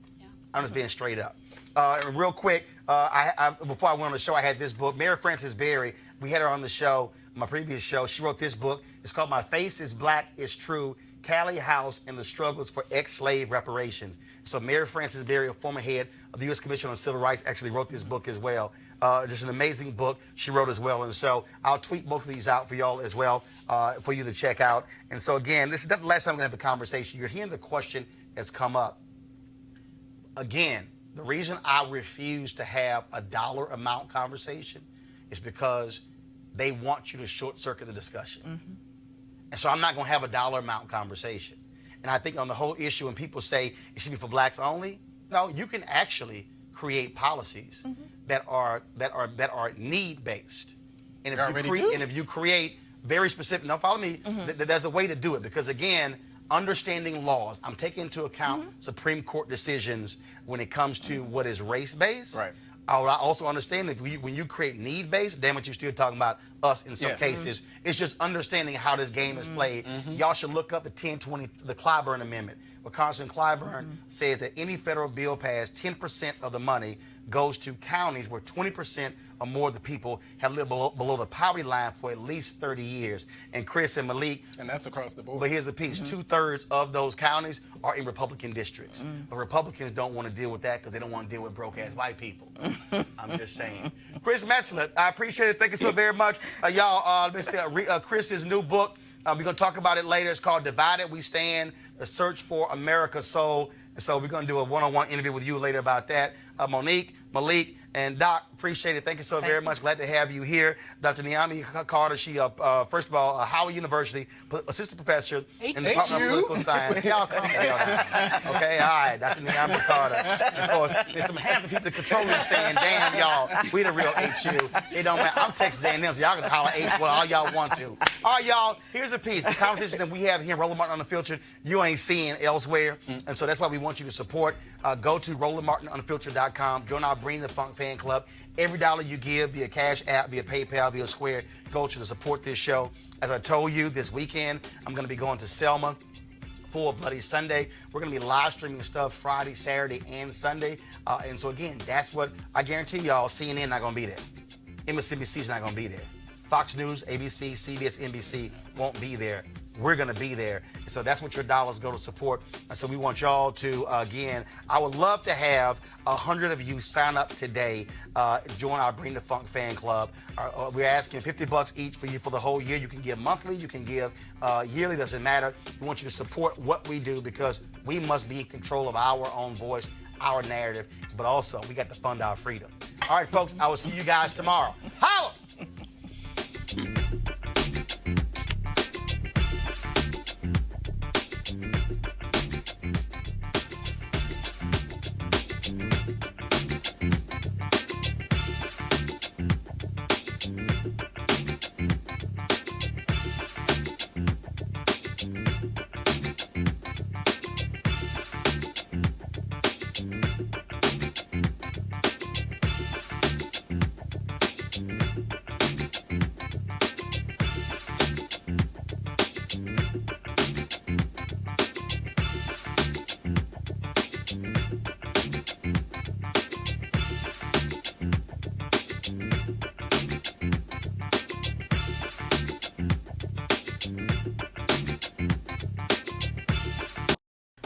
I'm just being straight up. And real quick, before I went on the show, I had this book. Mary Frances Berry, we had her on the show, my previous show. She wrote this book. It's called My Face is Black, It's True, Callie House and the Struggles for Ex-Slave Reparations. So Mary Frances Berry, a former head of the U.S. Commission on Civil Rights, actually wrote this book as well. Just an amazing book she wrote as well. And so I'll tweet both of these out for y'all as well for you to check out. And so again, this is not the last time we're going to have the conversation. You're hearing the question that's come up. Again, the reason I refuse to have a dollar amount conversation is because they want you to short circuit the discussion. And so I'm not going to have a dollar amount conversation. And I think on the whole issue, when people say it should be for blacks only, no, you can actually create policies that are need based. And if you create very specific, now follow me, there's a way to do it, because again, understanding laws, I'm taking into account Supreme Court decisions when it comes to what is race based. Right. I also understand that when you create need-based, damn it, you're still talking about us in some cases. It's just understanding how this game is played. Y'all should look up the 1020, the Clyburn Amendment, where Congressman Clyburn says that any federal bill passed, 10% of the money goes to counties where 20% or more of the people have lived below the poverty line for at least 30 years. And Chris and Malik. And that's across the board. But here's the piece. 2/3 of those counties are in Republican districts. But Republicans don't want to deal with that because they don't want to deal with broke-ass white people. I'm just saying. Chris Metzler, I appreciate it. Thank you so very much. Y'all, let's see, Chris's new book. We're going to talk about it later. It's called Divided We Stand, The Search for America's Soul. And so we're going to do a one-on-one interview with you later about that. Monique, Malik, and Doc, appreciate it. Thank you so very much. Glad to have you here. Dr. Niambi Carter, she, first of all, Howard University, assistant professor in the Department of Political Science. Y'all come on. Okay, all right, Dr. Niambi Carter. Of course, there's some half the people in the control room saying, damn, y'all, we the real HU. It don't matter. I'm Texas A&M, so y'all can holler H all y'all want to. All right, y'all, here's a piece. The conversation that we have here in Roland Martin Unfiltered, you ain't seeing elsewhere. And so that's why we want you to support. Go to RolandMartinUnfiltered.com. Join our Bring the Funk fan club. Every dollar you give via Cash App, via PayPal, via Square, goes to support this show. As I told you, this weekend, I'm going to be going to Selma for Bloody Sunday. We're going to be live streaming stuff Friday, Saturday, and Sunday. And so, again, that's what I guarantee y'all, CNN not going to be there. MSNBC's not going to be there. Fox News, ABC, CBS, NBC won't be there. We're going to be there. And so that's what your dollars go to support. And so we want y'all to, again, I would love to have 100 of you sign up today, join our Bring the Funk fan club. We're asking $50 each for you for the whole year. You can give monthly, you can give yearly, doesn't matter. We want you to support what we do because we must be in control of our own voice, our narrative, but also we got to fund our freedom. All right, folks, I will see you guys tomorrow. Holla!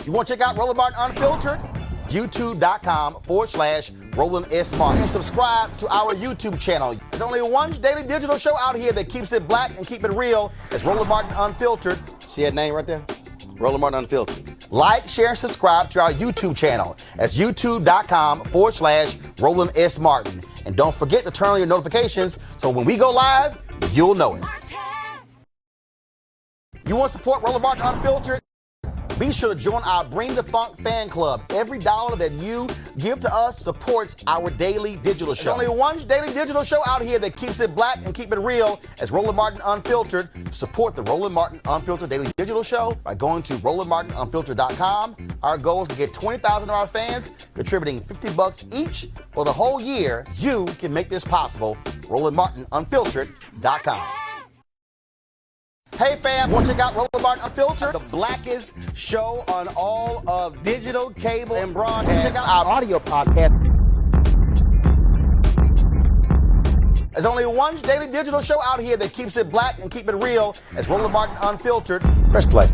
You want to check out Roland Martin Unfiltered? YouTube.com/Roland S. Martin. And subscribe to our YouTube channel. There's only one daily digital show out here that keeps it black and keep it real. It's Roland Martin Unfiltered. See that name right there? Roland Martin Unfiltered. Like, share, and subscribe to our YouTube channel. That's YouTube.com/Roland S. Martin. And don't forget to turn on your notifications so when we go live, you'll know it. You want to support Roland Martin Unfiltered? Be sure to join our Bring the Funk fan club. Every dollar that you give to us supports our daily digital show. There's only one daily digital show out here that keeps it black and keep it real as Roland Martin Unfiltered. Support the Roland Martin Unfiltered daily digital show by going to RolandMartinUnfiltered.com. Our goal is to get 20,000 of our fans contributing $50 each for the whole year. You can make this possible. RolandMartinUnfiltered.com. Hey fam, want to check out Roland Martin Unfiltered, the blackest show on all of digital, cable, and broadcast. Check out our audio podcast. There's only one daily digital show out here that keeps it black and keep it real as Roland Martin Unfiltered. Press play.